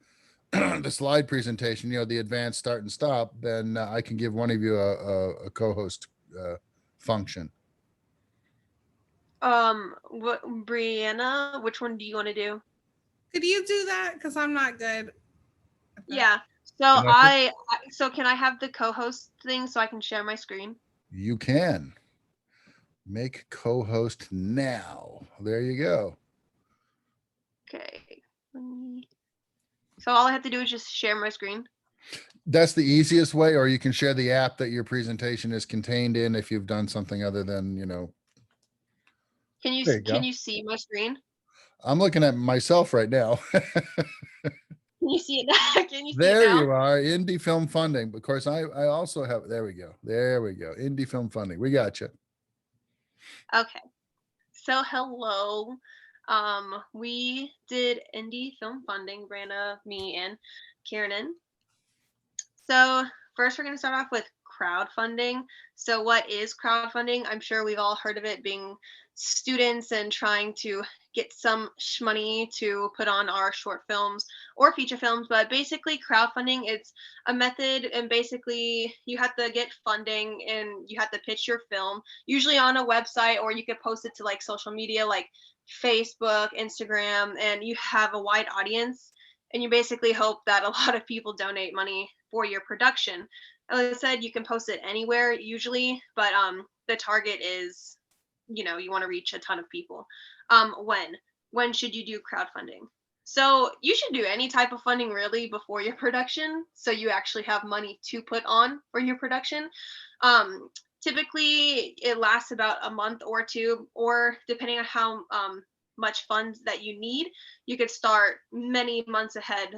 the slide presentation, the advanced start and stop, then I can give one of you a co-host function. What, Brianna, which one do you want to do? Could you do that? Because I'm not good. Yeah. So so can I have the co-host thing so I can share my screen? You can make co-host now. There you go. Okay. So all I have to do is just share my screen. That's the easiest way, or you can share the app that your presentation is contained in if you've done something other than, Can you There you can go. you see my screen? I'm looking at myself right now. Can you see it? Can you see There it now? you are, indie film funding. Of course, I also have, there we go. Indie film funding. We got you. Okay. So hello. We did indie film funding, Branda, me, and Kieran. So first we're gonna start off with crowdfunding. So what is crowdfunding? I'm sure we've all heard of it, being students and trying to get some money to put on our short films or feature films. But basically crowdfunding, it's a method, and basically you have to get funding and you have to pitch your film, usually on a website, or you could post it to like social media like Facebook, Instagram, and you have a wide audience, and you basically hope that a lot of people donate money for your production. As I said, you can post it anywhere usually, but the target is, you want to reach a ton of people. When should you do crowdfunding? So you should do any type of funding really before your production, so you actually have money to put on for your production. Typically it lasts about a month or two, or depending on how much funds that you need, you could start many months ahead.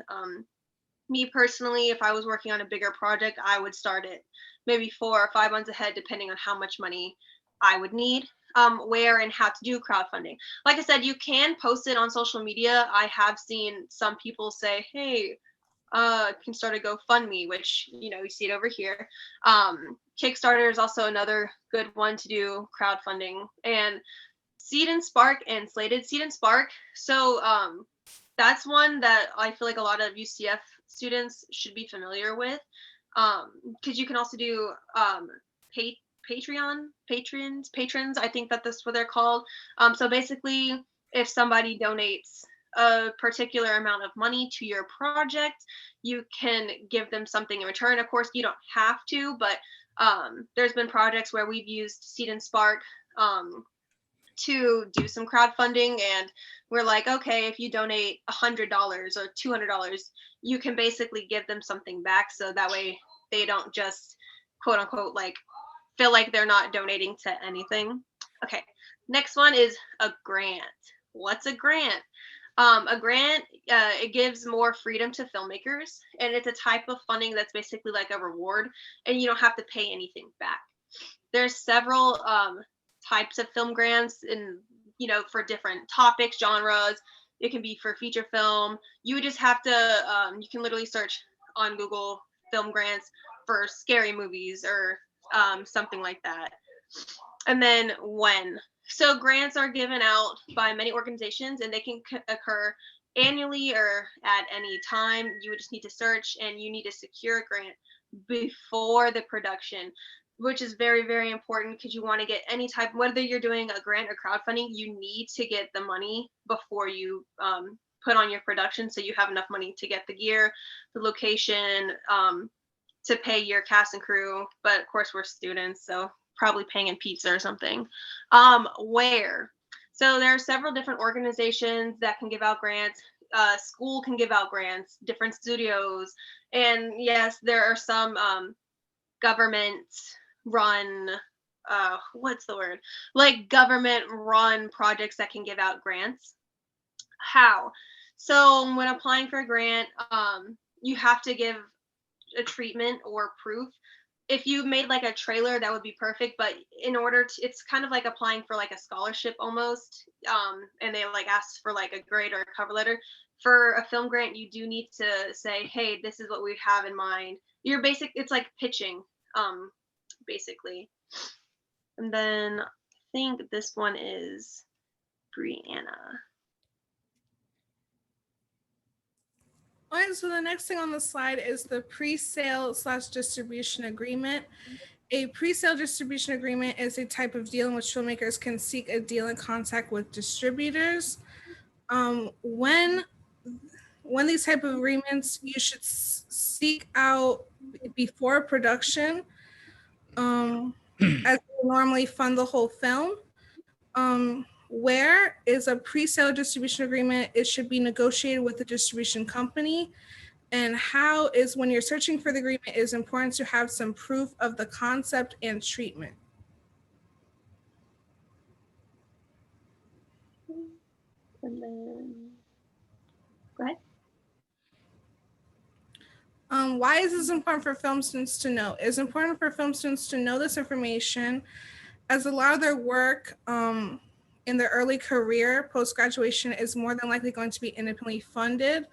Me personally, if I was working on a bigger project, I would start it maybe 4 or 5 months ahead, depending on how much money I would need, where and how to do crowdfunding. Like I said, you can post it on social media. I have seen some people say, hey, can start a GoFundMe, which, you know, you see it over here. Kickstarter is also another good one to do crowdfunding, and Seed and Spark and Slated Seed and Spark. So that's one that I feel like a lot of UCF students should be familiar with, because you can also do patrons. I think that that's what they're called. So basically, if somebody donates a particular amount of money to your project, you can give them something in return. Of course, you don't have to, but there's been projects where we've used Seed and Spark to do some crowdfunding, and we're like, okay, if you donate $100 or $200, you can basically give them something back, so that way they don't just quote unquote like feel like they're not donating to anything. Okay, next one is a grant. What's a grant? A grant, it gives more freedom to filmmakers, and it's a type of funding that's basically like a reward, and you don't have to pay anything back. There's several types of film grants, and you know, for different topics, genres. It can be for feature film. You would just have to you can literally search on Google film grants for scary movies or something like that. And then when, so grants are given out by many organizations, and they can occur annually or at any time. You would just need to search, and you need to secure a grant before the production, which is very, very important, because you want to get any type, whether you're doing a grant or crowdfunding, you need to get the money before you put on your production, so you have enough money to get the gear, the location, to pay your cast and crew. But of course, we're students, so probably paying in pizza or something. Where? So there are several different organizations that can give out grants. School can give out grants, different studios, and yes, there are some government run what's the word, like government run projects that can give out grants. How? So when applying for a grant, you have to give a treatment or proof. If you made like a trailer, that would be perfect, but in order to, it's kind of like applying for like a scholarship almost, and they like ask for like a grade or a cover letter. For a film grant, you do need to say, hey, this is what we have in mind. It's like pitching, basically. And then I think this one is Brianna. All right, so the next thing on the slide is the pre-sale / distribution agreement. A pre-sale distribution agreement is a type of deal in which filmmakers can seek a deal in contact with distributors. When these type of agreements, you should seek out before production, as they normally fund the whole film. Where is a pre-sale distribution agreement? It should be negotiated with the distribution company. And how is, when you're searching for the agreement, it is important to have some proof of the concept and treatment. And then, go ahead. Why is this important for film students to know? It's important for film students to know this information, as a lot of their work in their early career, post-graduation, is more than likely going to be independently funded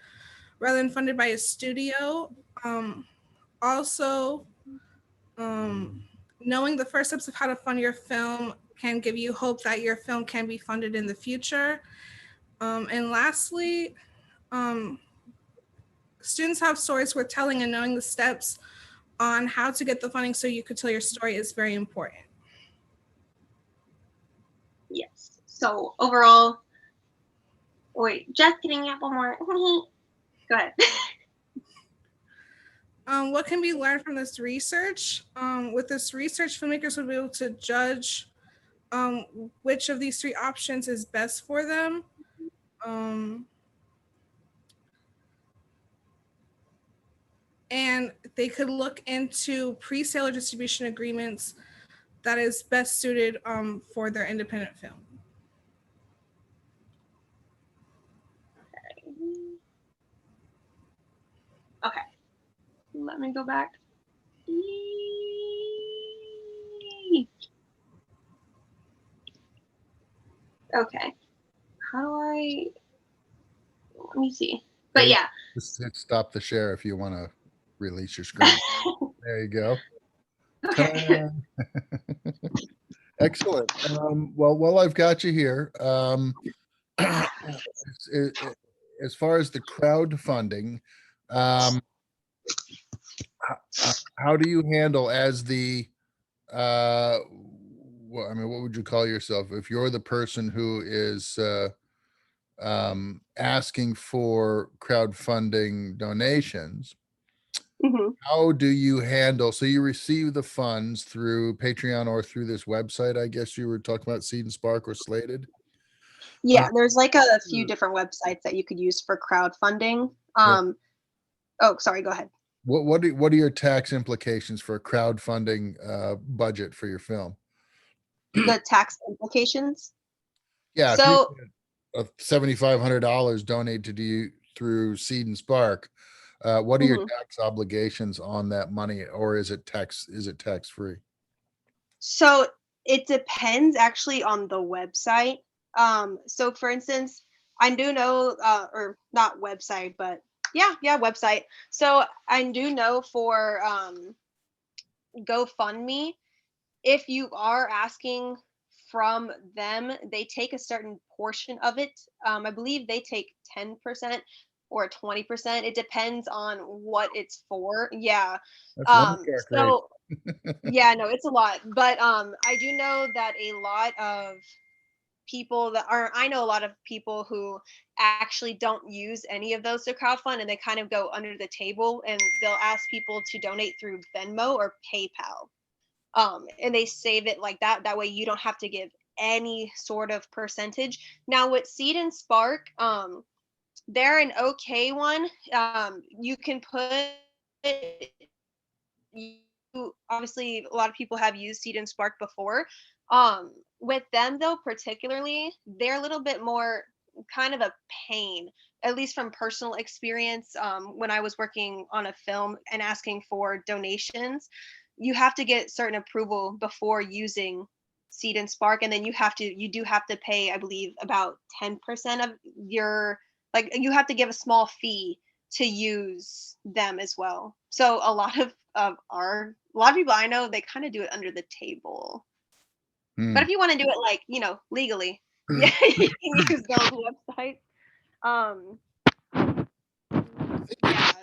rather than funded by a studio. Also, knowing the first steps of how to fund your film can give you hope that your film can be funded in the future. And lastly, students have stories worth telling, and knowing the steps on how to get the funding so you could tell your story is very important. Yes. So overall, wait, just kidding, one more. Go ahead. What can be learned from this research? With this research, filmmakers will be able to judge which of these 3 options is best for them. And they could look into pre-sale or distribution agreements that is best suited for their independent film. let me go back. Okay. How do I, let me see. But yeah. Just hit stop the share if you want to release your screen. There you go. Okay. Excellent. Well, while I've got you here, as far as the crowdfunding, how do you handle as the well, I mean, what would you call yourself if you're the person who is asking for crowdfunding donations? How do you handle, so you receive the funds through Patreon or through this website, I guess you were talking about, Seed and Spark or Slated? Yeah, there's like a few different websites that you could use for crowdfunding. Oh, sorry, go ahead. What are your tax implications for a crowdfunding budget for your film? The tax implications. Yeah, So if you $7,500 donated to you through Seed and Spark, what are your tax obligations on that money, or is it tax free? So it depends actually on the website. So for instance, I do know, or not website, but yeah, website. So I do know for GoFundMe, if you are asking from them, they take a certain portion of it. I believe they take 10% or 20%. It depends on what it's for. Yeah. That's one check, So yeah, no, it's a lot. But I do know that a lot of people that are, I know a lot of people who actually don't use any of those to crowdfund, and they kind of go under the table and they'll ask people to donate through Venmo or PayPal. And they save it like that. That way you don't have to give any sort of percentage. Now with Seed and Spark, they're an okay one. You can put, you obviously a lot of people have used Seed and Spark before. With them though, particularly, they're a little bit more kind of a pain, at least from personal experience. When I was working on a film and asking for donations, you have to get certain approval before using Seed and Spark, and then you do have to pay, I believe, about 10% of your, like, you have to give a small fee to use them as well. So a lot of people I know, they kind of do it under the table. But if you want to do it like, legally, yeah, you can use those websites.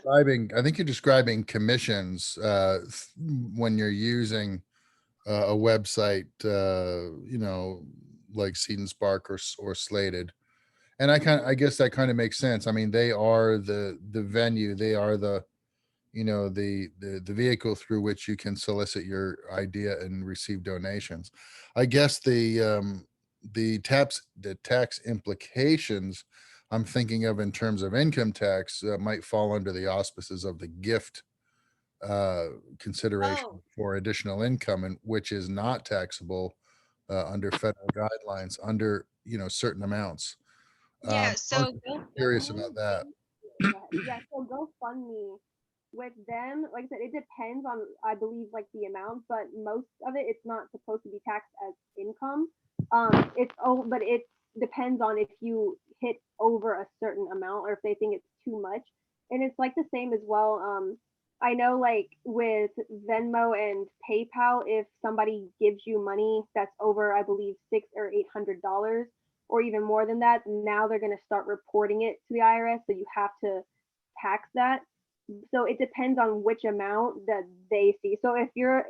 I think you're describing commissions when you're using a website, like Seed and Spark or Slated. And I guess that kind of makes sense. I mean, they are the venue, they are the the vehicle through which you can solicit your idea and receive donations. I guess the tax implications I'm thinking of in terms of income tax might fall under the auspices of the gift consideration for additional income, and which is not taxable under federal guidelines under certain amounts. Yeah, I so was curious about that. yeah, so GoFundMe with them, like I said, it depends on, I believe, like the amount, but most of it's not supposed to be taxed as income. But it depends on if you hit over a certain amount or if they think it's too much. And it's like the same as well. I know, like with Venmo and PayPal, if somebody gives you money that's over, I believe, $600 or $800, or even more than that, now they're going to start reporting it to the IRS, so you have to tax that. So it depends on which amount that they see. So if your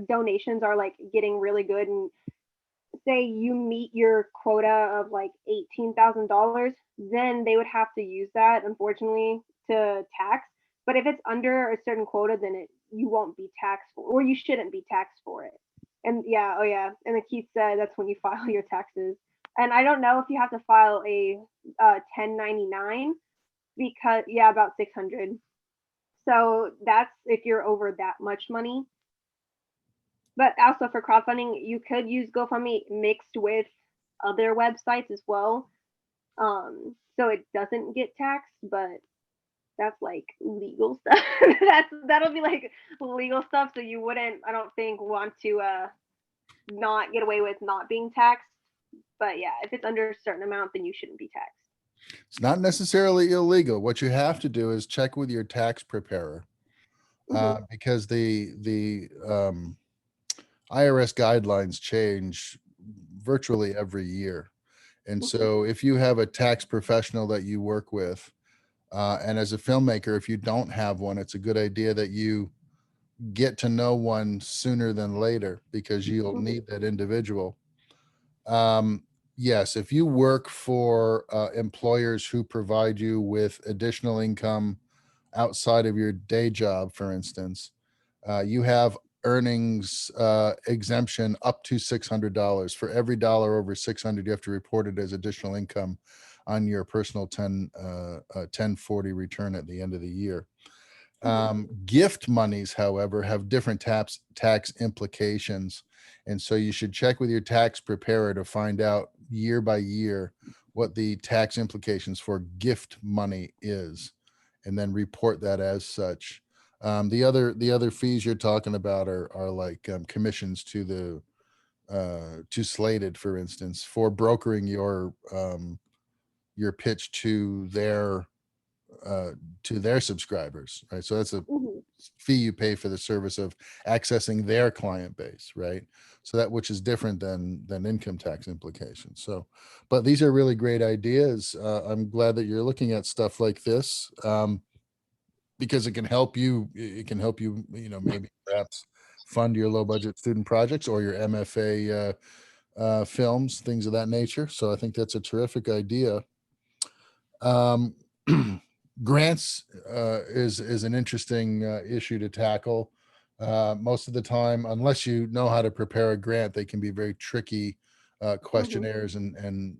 donations are like getting really good, and say you meet your quota of like $18,000, then they would have to use that, unfortunately, to tax. But if it's under a certain quota, then you won't be taxed for, or you shouldn't be taxed for it. And yeah, oh yeah, and the Keith said that's when you file your taxes. And I don't know if you have to file a 1099, because yeah, about 600. So that's if you're over that much money. But also for crowdfunding, you could use GoFundMe mixed with other websites as well, so it doesn't get taxed. But that's like legal stuff. That'll be like legal stuff. So you wouldn't, I don't think, want to not get away with not being taxed. But yeah, if it's under a certain amount, then you shouldn't be taxed. It's not necessarily illegal. What you have to do is check with your tax preparer, because the IRS guidelines change virtually every year. And so if you have a tax professional that you work with, and as a filmmaker, if you don't have one, it's a good idea that you get to know one sooner than later, because you'll need that individual. Yes, if you work for employers who provide you with additional income outside of your day job, for instance, you have earnings exemption up to $600. For every dollar over 600, you have to report it as additional income on your personal 1040 return at the end of the year. Gift monies, however, have different tax implications. And so you should check with your tax preparer to find out year by year what the tax implications for gift money is, and then report that as such. The other fees you're talking about are like commissions to Slated, for instance, for brokering your pitch to their subscribers, right? So that's a fee you pay for the service of accessing their client base, right? So that, which is different than income tax implications. So, but these are really great ideas. I'm glad that you're looking at stuff like this, because it can help you. It can help you, maybe perhaps fund your low budget student projects or your MFA films, things of that nature. So I think that's a terrific idea. Grants is an interesting issue to tackle. Most of the time, unless you know how to prepare a grant, they can be very tricky questionnaires and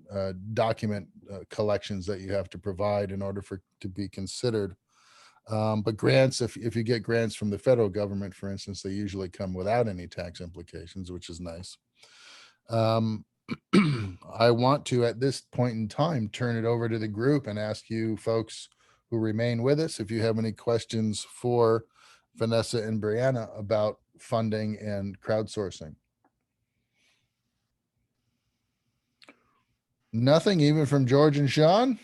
document collections that you have to provide in order to be considered. But grants, if you get grants from the federal government, for instance, they usually come without any tax implications, which is nice. I want to, at this point in time, turn it over to the group and ask you folks who remain with us if you have any questions for Vanessa and Brianna about funding and crowdsourcing. Nothing, even from George and Sean?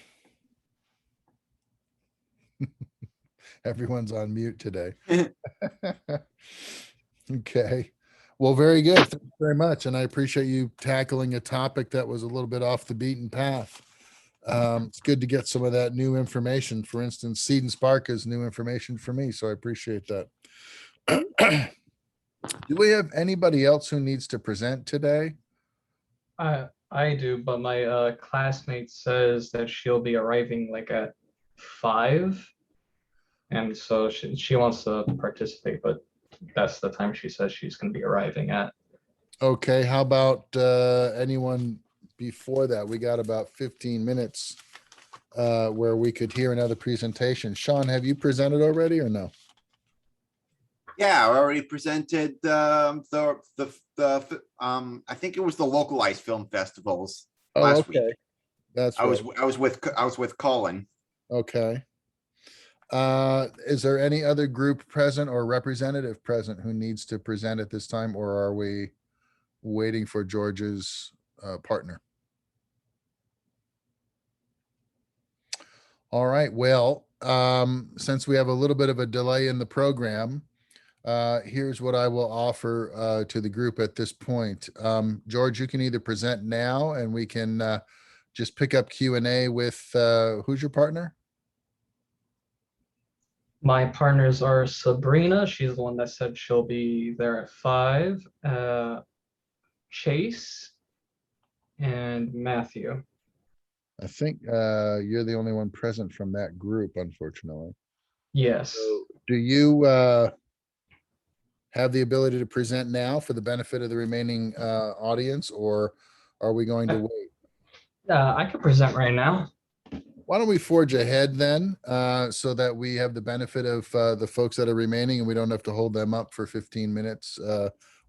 Everyone's on mute today. Okay. Well, very good. Thank you very much. And I appreciate you tackling a topic that was a little bit off the beaten path. It's good to get some of that new information. For instance, Seed and Spark is new information for me, so I appreciate that. Do we have anybody else who needs to present today? I do, but my classmate says that she'll be arriving like at 5, and so she wants to participate, but that's the time she says she's going to be arriving at. Okay, how about anyone before that? We got about 15 minutes where we could hear another presentation. Sean, have you presented already or no? Yeah, I already presented the I think it was the localized film festivals last week. That's I was with Colin. Okay. Is there any other group present or representative present who needs to present at this time, or are we waiting for George's partner? All right. Well, since we have a little bit of a delay in the program, here's what I will offer to the group at this point. George, you can either present now and we can just pick up Q&A with who's your partner? My partners are Sabrina. She's the one that said she'll be there at 5. Chase and Matthew. I think you're the only one present from that group, unfortunately. Yes. So do you have the ability to present now for the benefit of the remaining audience, or are we going to wait? I could present right now. Why don't we forge ahead then, so that we have the benefit of the folks that are remaining and we don't have to hold them up for 15 minutes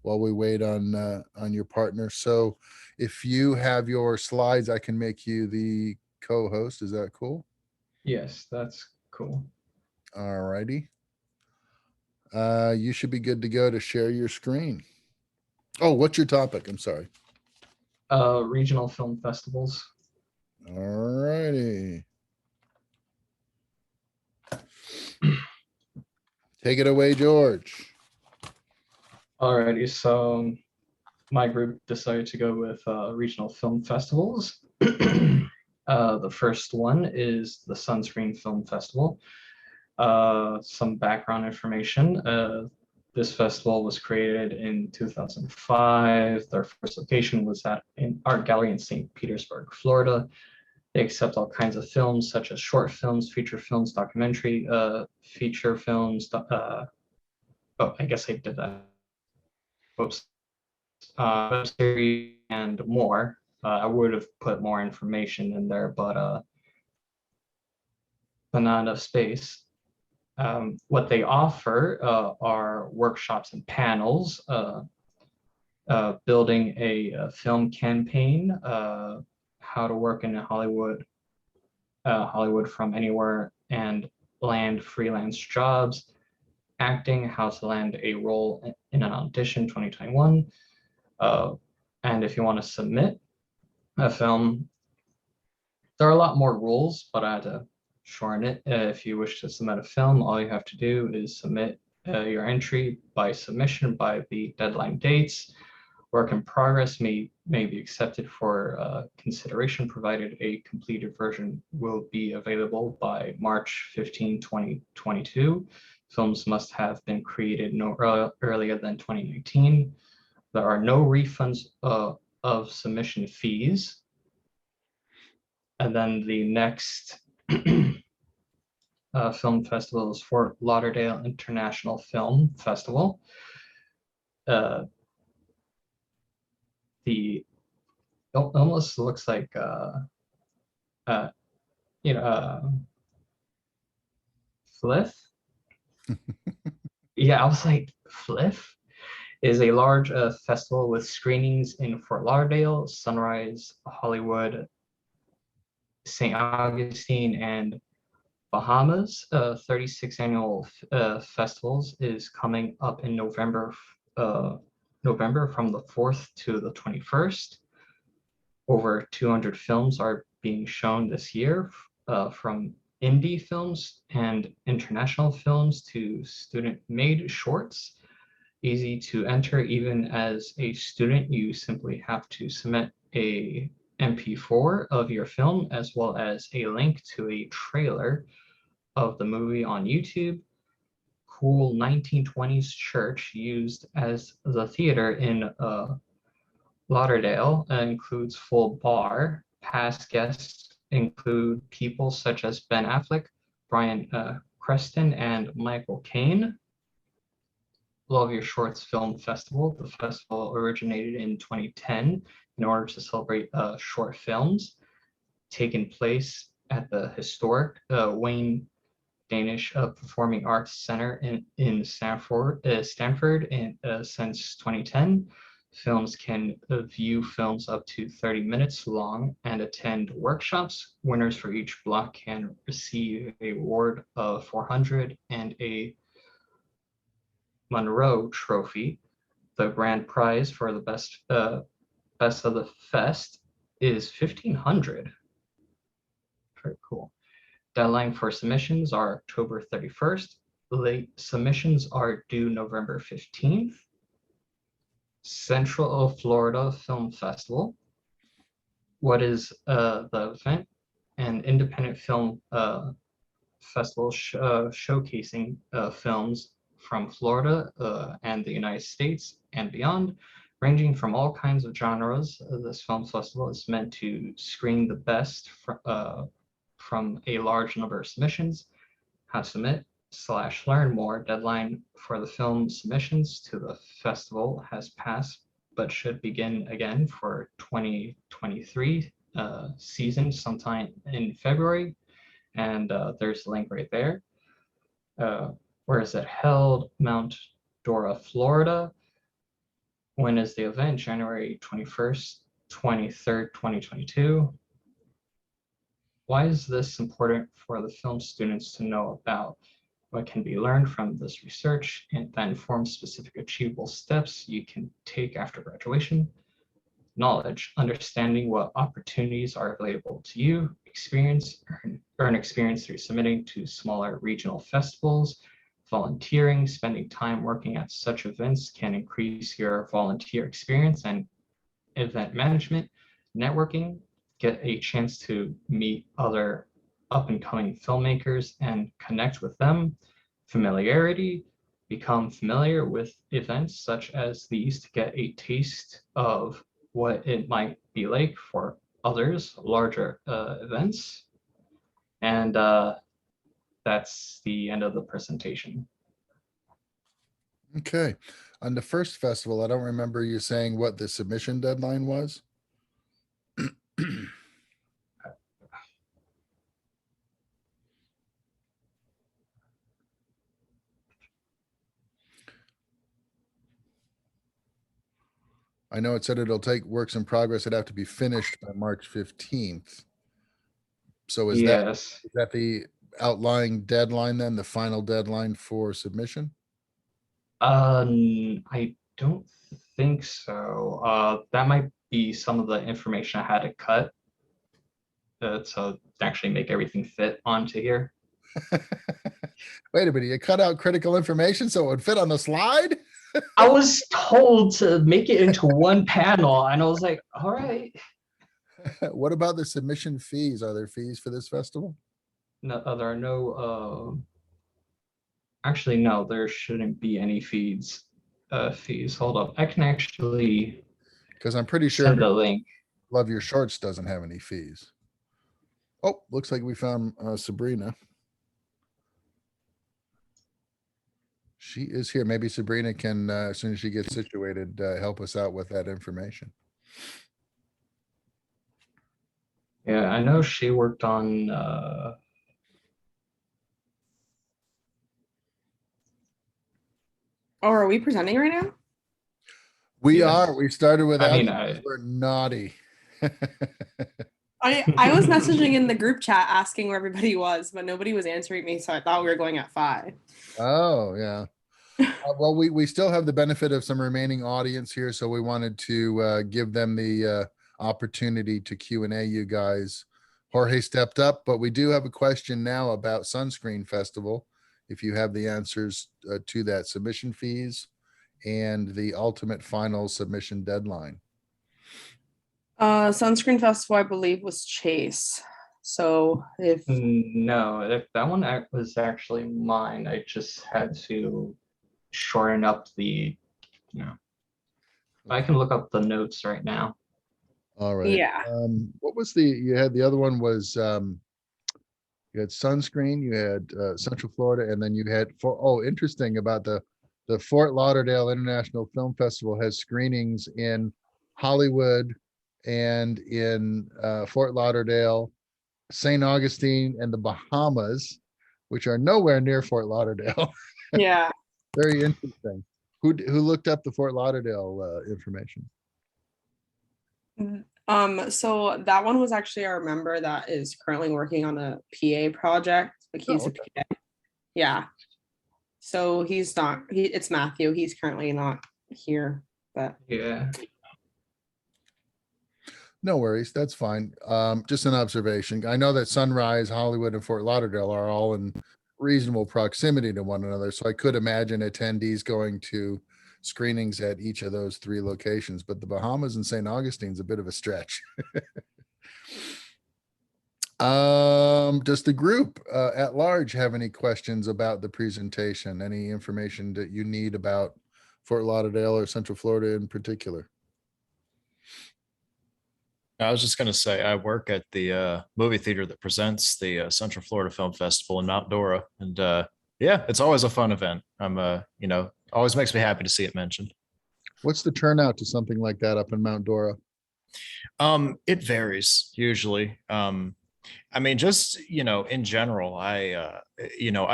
while we wait on your partner. So if you have your slides, I can make you the co-host. Is that cool? Yes, that's cool. All righty. You should be good to go to share your screen. Oh, what's your topic? I'm sorry. Regional film festivals. All righty. Take it away, George. Alrighty, so my group decided to go with regional film festivals. The first one is the Sunscreen Film Festival. Some background information. This festival was created in 2005. Their first location was at an art gallery in St. Petersburg, Florida. They accept all kinds of films, such as short films, feature films, documentary feature films. Oh, I guess I did that. Whoops. Web series and more. I would have put more information in there, but not enough space. What they offer are workshops and panels, building a film campaign, how to work in Hollywood, Hollywood from anywhere, and land freelance jobs, acting, how to land a role in an audition 2021. And if you want to submit a film, there are a lot more rules, but I had to shorten it. If you wish to submit a film, all you have to do is submit your entry by submission by the deadline dates. Work in progress may be accepted for consideration, provided a completed version will be available by March 15, 2022. Films must have been created no earlier than 2019. There are no refunds of submission fees. And then the next film festival is Fort Lauderdale International Film Festival. The almost looks like Fliff. Yeah, I was like, Fliff is a large festival with screenings in Fort Lauderdale, Sunrise, Hollywood, St. Augustine, and Bahamas. 36th annual festivals is coming up in November from the 4th to the 21st. Over 200 films are being shown this year, from indie films and international films to student-made shorts. Easy to enter. Even as a student, you simply have to submit a MP4 of your film, as well as a link to a trailer of the movie on YouTube. Cool 1920s church used as the theater in Lauderdale includes full bar. Past guests include people such as Ben Affleck, Bryan Cranston, and Michael Caine. Love Your Shorts Film Festival. The festival originated in 2010 in order to celebrate short films, taking place at the historic Wayne Danish Performing Arts Center in Stanford since 2010. Films can view films up to 30 minutes long and attend workshops. Winners for each block can receive a award of $400 and a Monroe Trophy. The grand prize for the best of the fest is $1,500. Very cool. Deadline for submissions are October 31st. Late submissions are due November 15th. Central Florida Film Festival. What is the event? An independent film festival showcasing films from Florida and the United States and beyond, ranging from all kinds of genres. This film festival is meant to screen the best from a large number of submissions. How to submit/learn more. Deadline for the film submissions to the festival has passed, but should begin again for 2023 season sometime in February. And there's a link right there. Where is it held? Mount Dora, Florida. When is the event? January 21st, 23rd, 2022. Why is this important for the film students to know about? what can be learned from this research, and that informs specific achievable steps you can take after graduation. Knowledge, understanding what opportunities are available to you, earn experience through submitting to smaller regional festivals. Volunteering, spending time working at such events can increase your volunteer experience. And event management, networking, get a chance to meet other up and coming filmmakers and connect with them. Familiarity, become familiar with events such as these to get a taste of what it might be like for others, larger events. And that's the end of the presentation. Okay. On the first festival, I don't remember you saying what the submission deadline was. I know it said it'll take works in progress. It'd have to be finished by March 15th. So is that the outlying deadline then, the final deadline for submission? I don't think so. That might be some of the information I had to cut to actually make everything fit onto here. Wait a minute, you cut out critical information so it would fit on the slide? I was told to make it into one panel, and I was like, all right. What about the submission fees? Are there fees for this festival? No, there are no. Actually, no, there shouldn't be any fees. Hold up, I can actually. Because I'm pretty sure send a link. Love Your Shorts doesn't have any fees. Oh, looks like we found Sabrina. She is here. Maybe Sabrina can, as soon as she gets situated, help us out with that information. Yeah, I know she worked on. Oh, are we presenting right now? We are. We started without. I mean, we're naughty. I was messaging in the group chat asking where everybody was, but nobody was answering me, so I thought we were going at 5. Oh, yeah. Well, we still have the benefit of some remaining audience here, so we wanted to give them the opportunity to Q&A you guys. Jorge stepped up, but we do have a question now about Sunscreen Festival. If you have the answers to that, submission fees and the ultimate final submission deadline. Sunscreen Festival, I believe, was Chase. So if no, that one was actually mine. I just had to shorten up the, I can look up the notes right now. All right. Yeah. What was you had the other one was you had Sunscreen, you had Central Florida, and then you had interesting about the Fort Lauderdale International Film Festival has screenings in Hollywood and in Fort Lauderdale, St. Augustine, and the Bahamas, which are nowhere near Fort Lauderdale. Yeah. Very interesting. Who looked up the Fort Lauderdale information? So that one was actually our member that is currently working on a PA project. Like he's a PA. Yeah. So it's Matthew. He's currently not here, but yeah. No worries. That's fine. Just an observation. I know that Sunrise, Hollywood, and Fort Lauderdale are all in reasonable proximity to one another. So I could imagine attendees going to screenings at each of those 3 locations, but the Bahamas and St. Augustine's a bit of a stretch. Does the group at large have any questions about the presentation? Any information that you need about Fort Lauderdale or Central Florida in particular? I was just going to say, I work at the movie theater that presents the Central Florida Film Festival in Mount Dora. And yeah, it's always a fun event. I'm, always makes me happy to see it mentioned. What's the turnout to something like that up in Mount Dora? It varies usually. I mean, just, in general, I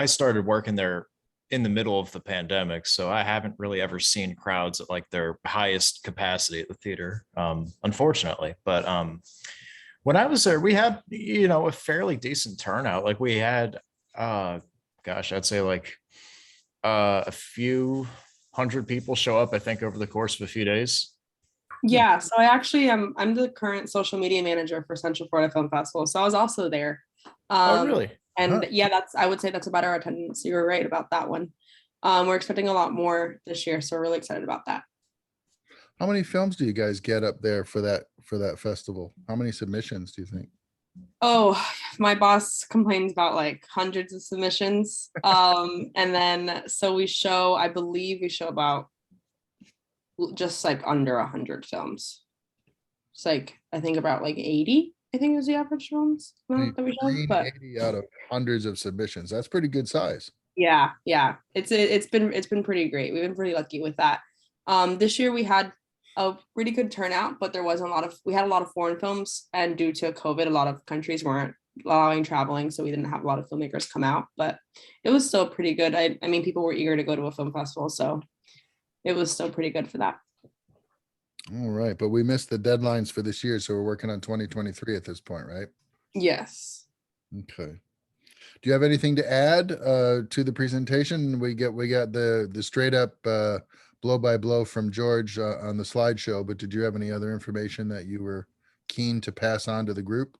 started working there in the middle of the pandemic, so I haven't really ever seen crowds at like their highest capacity at the theater, unfortunately. But when I was there, we had, a fairly decent turnout. Like we had gosh, I'd say like a few hundred people show up, I think, over the course of a few days. Yeah, so I actually am. I'm the current social media manager for Central Florida Film Festival, so I was also there. Oh, really? And Huh. yeah, I would say that's about our attendance. You were right about that one. We're expecting a lot more this year, so we're really excited about that. How many films do you guys get up there for that festival? How many submissions do you think? Oh, my boss complains about like hundreds of submissions. And then so I believe we show about just like under 100 films. It's like I think about like 80, I think is the average films that we show. But 80 out of hundreds of submissions. That's pretty good size. yeah, it's been pretty great. We've been pretty lucky with that. This year we had a really good turnout, but we had a lot of foreign films, and due to COVID, a lot of countries weren't allowing traveling, so we didn't have a lot of filmmakers come out, but it was still pretty good. I mean, people were eager to go to a film festival, so it was still pretty good for that. All right, but we missed the deadlines for this year, so we're working on 2023 at this point, right? Yes. Okay. Do you have anything to add to the presentation? We got the straight up blow by blow from George on the slideshow, but did you have any other information that you were keen to pass on to the group?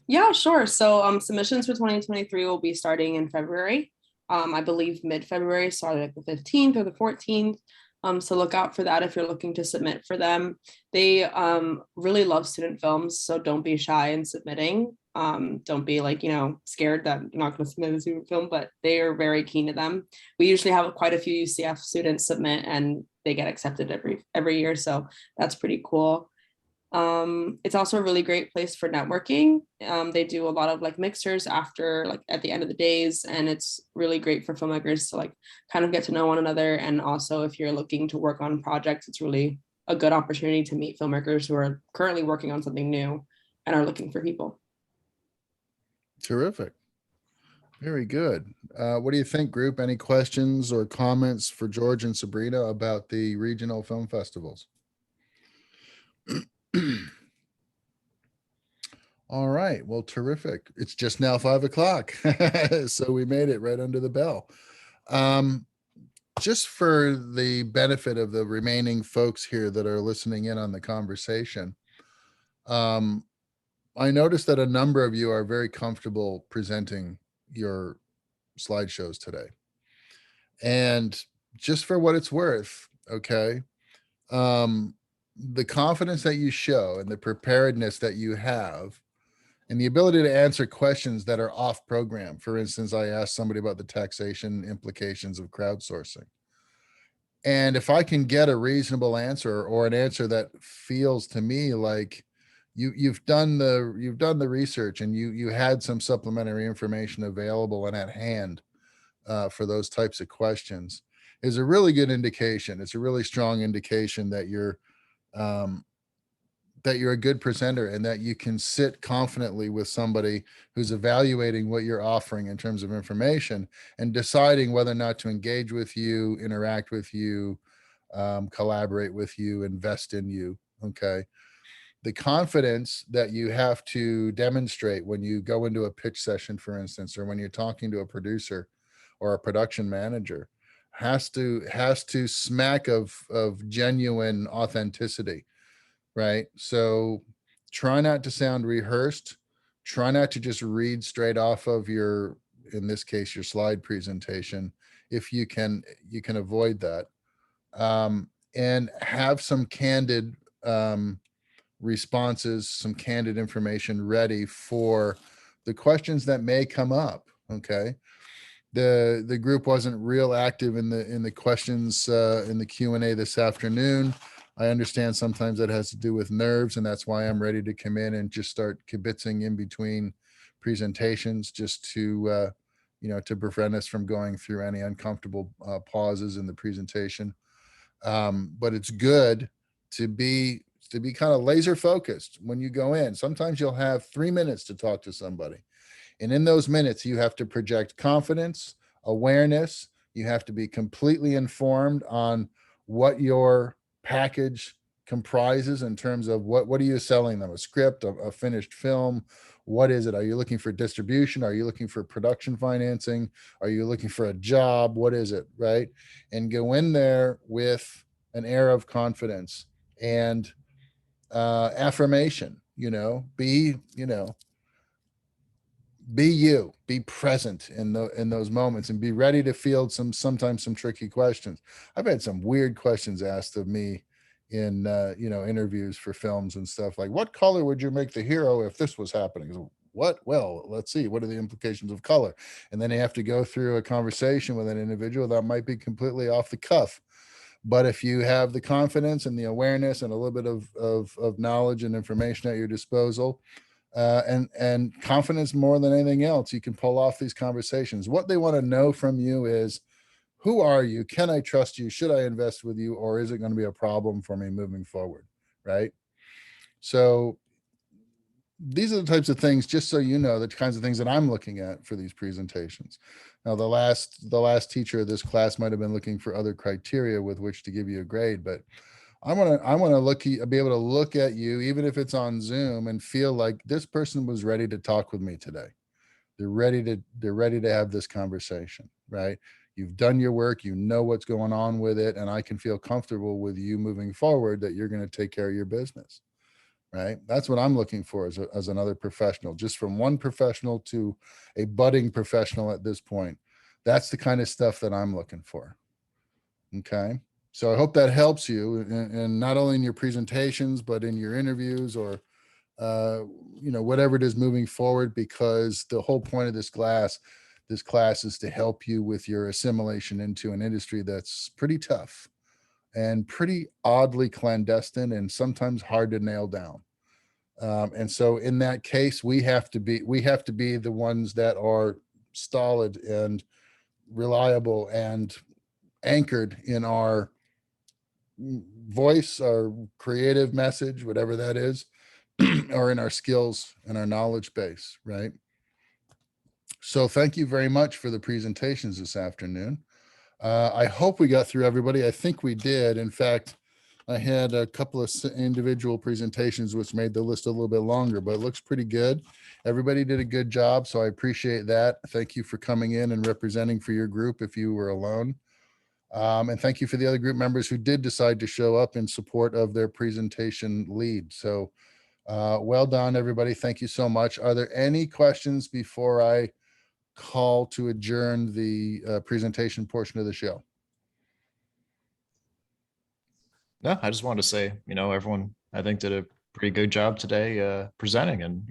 Yeah, sure. So submissions for 2023 will be starting in February. I believe mid-February, starting like the 15th or the 14th. So look out for that if you're looking to submit for them. They really love student films, so don't be shy in submitting. Don't be like, scared that you're not going to submit a student film, but they are very keen to them. We usually have quite a few UCF students submit and they get accepted every year. So that's pretty cool. It's also a really great place for networking. They do a lot of like mixers after, like at the end of the days, and it's really great for filmmakers to like kind of get to know one another. And also if you're looking to work on projects, it's really a good opportunity to meet filmmakers who are currently working on something new and are looking for people. Terrific. Very good. What do you think, group? Any questions or comments for George and Sabrina about the regional film festivals? All right. Well, terrific. It's just now 5 o'clock. So we made it right under the bell. Just for the benefit of the remaining folks here that are listening in on the conversation, I noticed that a number of you are very comfortable presenting your slideshows today. And just for what it's worth, okay, the confidence that you show and the preparedness that you have and the ability to answer questions that are off program. For instance, I asked somebody about the taxation implications of crowdsourcing. And if I can get a reasonable answer or an answer that feels to me like you've done the research and you had some supplementary information available and at hand for those types of questions, is a really good indication. It's a really strong indication that you're a good presenter and that you can sit confidently with somebody who's evaluating what you're offering in terms of information and deciding whether or not to engage with you, interact with you, collaborate with you, invest in you. Okay. The confidence that you have to demonstrate when you go into a pitch session, for instance, or when you're talking to a producer or a production manager has to smack of genuine authenticity. Right. So try not to sound rehearsed. Try not to just read straight off of in this case, your slide presentation. If you can avoid that, and have some candid responses, some candid information ready for the questions that may come up. Okay. The group wasn't real active in the questions in the Q&A this afternoon. I understand sometimes that has to do with nerves, and that's why I'm ready to come in and just start kibitzing in between presentations, just to to prevent us from going through any uncomfortable pauses in the presentation. But it's good to be kind of laser focused when you go in. Sometimes you'll have 3 minutes to talk to somebody, and in those minutes you have to project confidence, awareness. You have to be completely informed on what your package comprises in terms of what are you selling them? A script, a finished film? What is it? Are you looking for distribution? Are you looking for production financing? Are you looking for a job? What is it, right? And go in there with an air of confidence and affirmation. Be you, be present in those moments, and be ready to field sometimes some tricky questions. I've had some weird questions asked of me in interviews for films and stuff, like, what color would you make the hero if this was happening? What? Well, let's see, what are the implications of color? And then they have to go through a conversation with an individual that might be completely off the cuff. But if you have the confidence and the awareness and a little bit of knowledge and information at your disposal, and confidence more than anything else, you can pull off these conversations. What they want to know from you is, who are you? Can I trust you? Should I invest with you? Or is it going to be a problem for me moving forward? Right? So these are the types of things, just so you know, the kinds of things that I'm looking at for these presentations. Now, the last teacher of this class might have been looking for other criteria with which to give you a grade, but I want to be able to look at you, even if it's on Zoom, and feel like this person was ready to talk with me today. They're ready to have this conversation, right? You've done your work, you know what's going on with it, and I can feel comfortable with you moving forward that you're going to take care of your business, right? That's what I'm looking for as another professional, just from one professional to a budding professional at this point. That's the kind of stuff that I'm looking for. Okay. So I hope that helps you, and not only in your presentations, but in your interviews, or whatever it is moving forward, because the whole point of this class is to help you with your assimilation into an industry that's pretty tough and pretty oddly clandestine and sometimes hard to nail down. And so in that case, we have to be the ones that are stolid and reliable and anchored in our voice, our creative message, whatever that is, or in our skills and our knowledge base, right? So thank you very much for the presentations this afternoon. I hope we got through everybody. I think we did. In fact, I had a couple of individual presentations which made the list a little bit longer, but it looks pretty good. Everybody did a good job, so I appreciate that. Thank you for coming in and representing for your group if you were alone. And thank you for the other group members who did decide to show up in support of their presentation lead. So well done, everybody. Thank you so much. Are there any questions before I call to adjourn the presentation portion of the show? No, I just wanted to say, everyone, I think, did a pretty good job today presenting, and,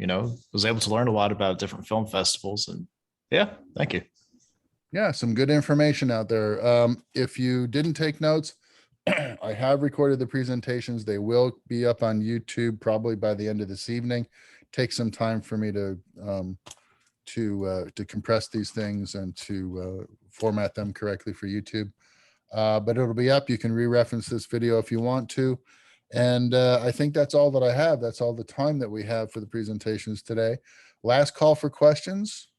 was able to learn a lot about different film festivals. And yeah, thank you. Yeah, some good information out there. If you didn't take notes, I have recorded the presentations. They will be up on YouTube probably by the end of this evening. Take some time for me to compress these things and to format them correctly for YouTube. But it'll be up. You can re-reference this video if you want to. And I think that's all that I have. That's all the time that we have for the presentations today. Last call for questions.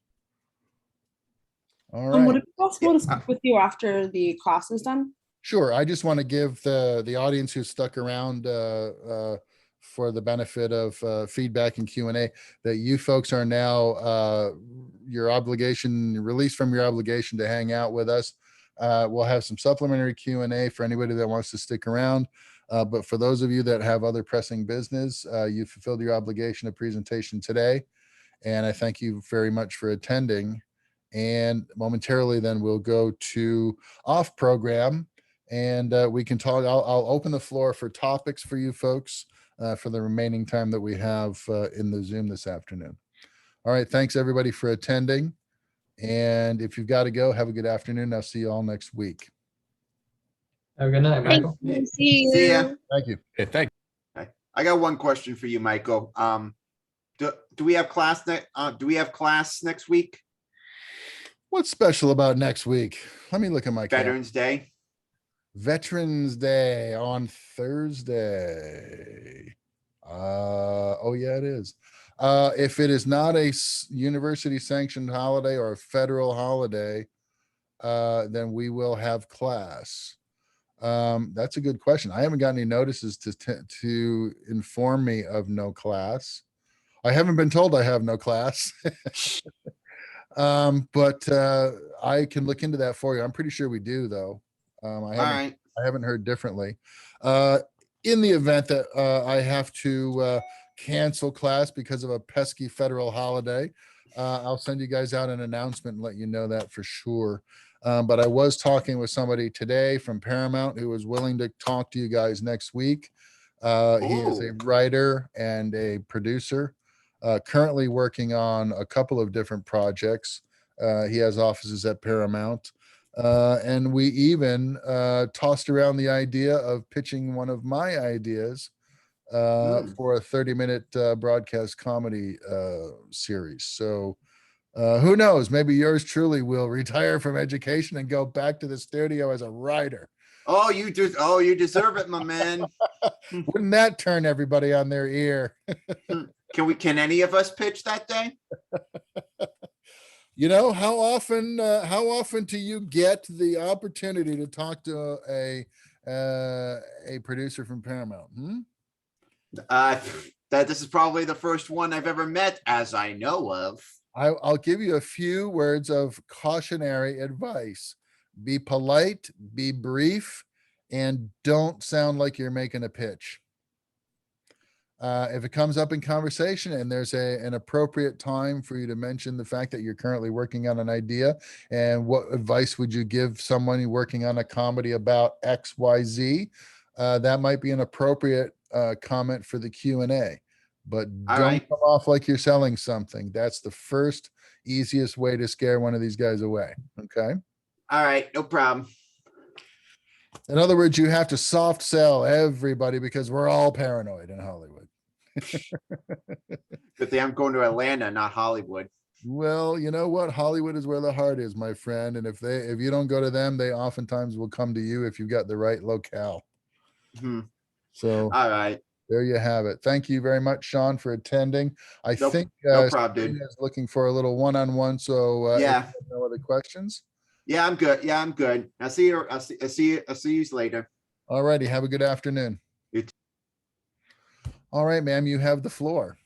All right. Would it be possible to speak with you after the class is done? Sure. I just want to give the audience who stuck around for the benefit of feedback and Q&A that you folks are now released from your obligation to hang out with us. We'll have some supplementary Q&A for anybody that wants to stick around. But for those of you that have other pressing business, you fulfilled your obligation of presentation today. And I thank you very much for attending. And momentarily then we'll go to off program, and we can talk. I'll open the floor for topics for you folks for the remaining time that we have in the Zoom this afternoon. All right. Thanks everybody for attending. And if you've got to go, have a good afternoon. I'll see you all next week. Have a good night, Michael. See you. See ya. Thank you. Okay, thank you. I got one question for you, Michael. Do we have class next week? What's special about next week? Let me look at my Veterans Day. Veterans Day on Thursday. Oh yeah, it is. If it is not a university sanctioned holiday or a federal holiday, then we will have class. That's a good question. I haven't got any notices to inform me of no class. I haven't been told I have no class. But I can look into that for you. I'm pretty sure we do, though. I haven't heard differently. In the event that I have to cancel class because of a pesky federal holiday, I'll send you guys out an announcement and let you know that for sure. But I was talking with somebody today from Paramount who was willing to talk to you guys next week. He is a writer and a producer, currently working on a couple of different projects. He has offices at Paramount. And we even tossed around the idea of pitching one of my ideas for a 30-minute broadcast comedy series. So who knows? Maybe yours truly will retire from education and go back to the studio as a writer. Oh, you deserve it, my man. Wouldn't that turn everybody on their ear? Can any of us pitch that day? You know, how often do you get the opportunity to talk to a producer from Paramount? That this is probably the first one I've ever met, as I know of. I'll give you a few words of cautionary advice. Be polite, be brief, and don't sound like you're making a pitch. If it comes up in conversation and there's an appropriate time for you to mention the fact that you're currently working on an idea and what advice would you give someone working on a comedy about XYZ, that might be an appropriate comment for the Q&A. But don't come off like you're selling something. That's the first easiest way to scare one of these guys away. Okay. All right, no problem. In other words, you have to soft sell everybody because we're all paranoid in Hollywood. Good thing I'm going to Atlanta, not Hollywood. Well, you know what? Hollywood is where the heart is, my friend. And if you don't go to them, they oftentimes will come to you if you've got the right locale. So all right. There you have it. Thank you very much, Sean, for attending. I think no problem, dude. is looking for a little one-on-one. So yeah. No other questions? Yeah, I'm good. Yeah, I'm good. I'll see you later. All righty. Have a good afternoon. All right, ma'am, you have the floor.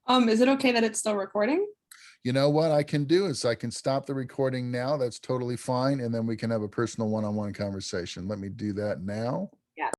Is it okay that it's still recording? You know what I can do is I can stop the recording now. That's totally fine. And then we can have a personal one-on-one conversation. Let me do that now.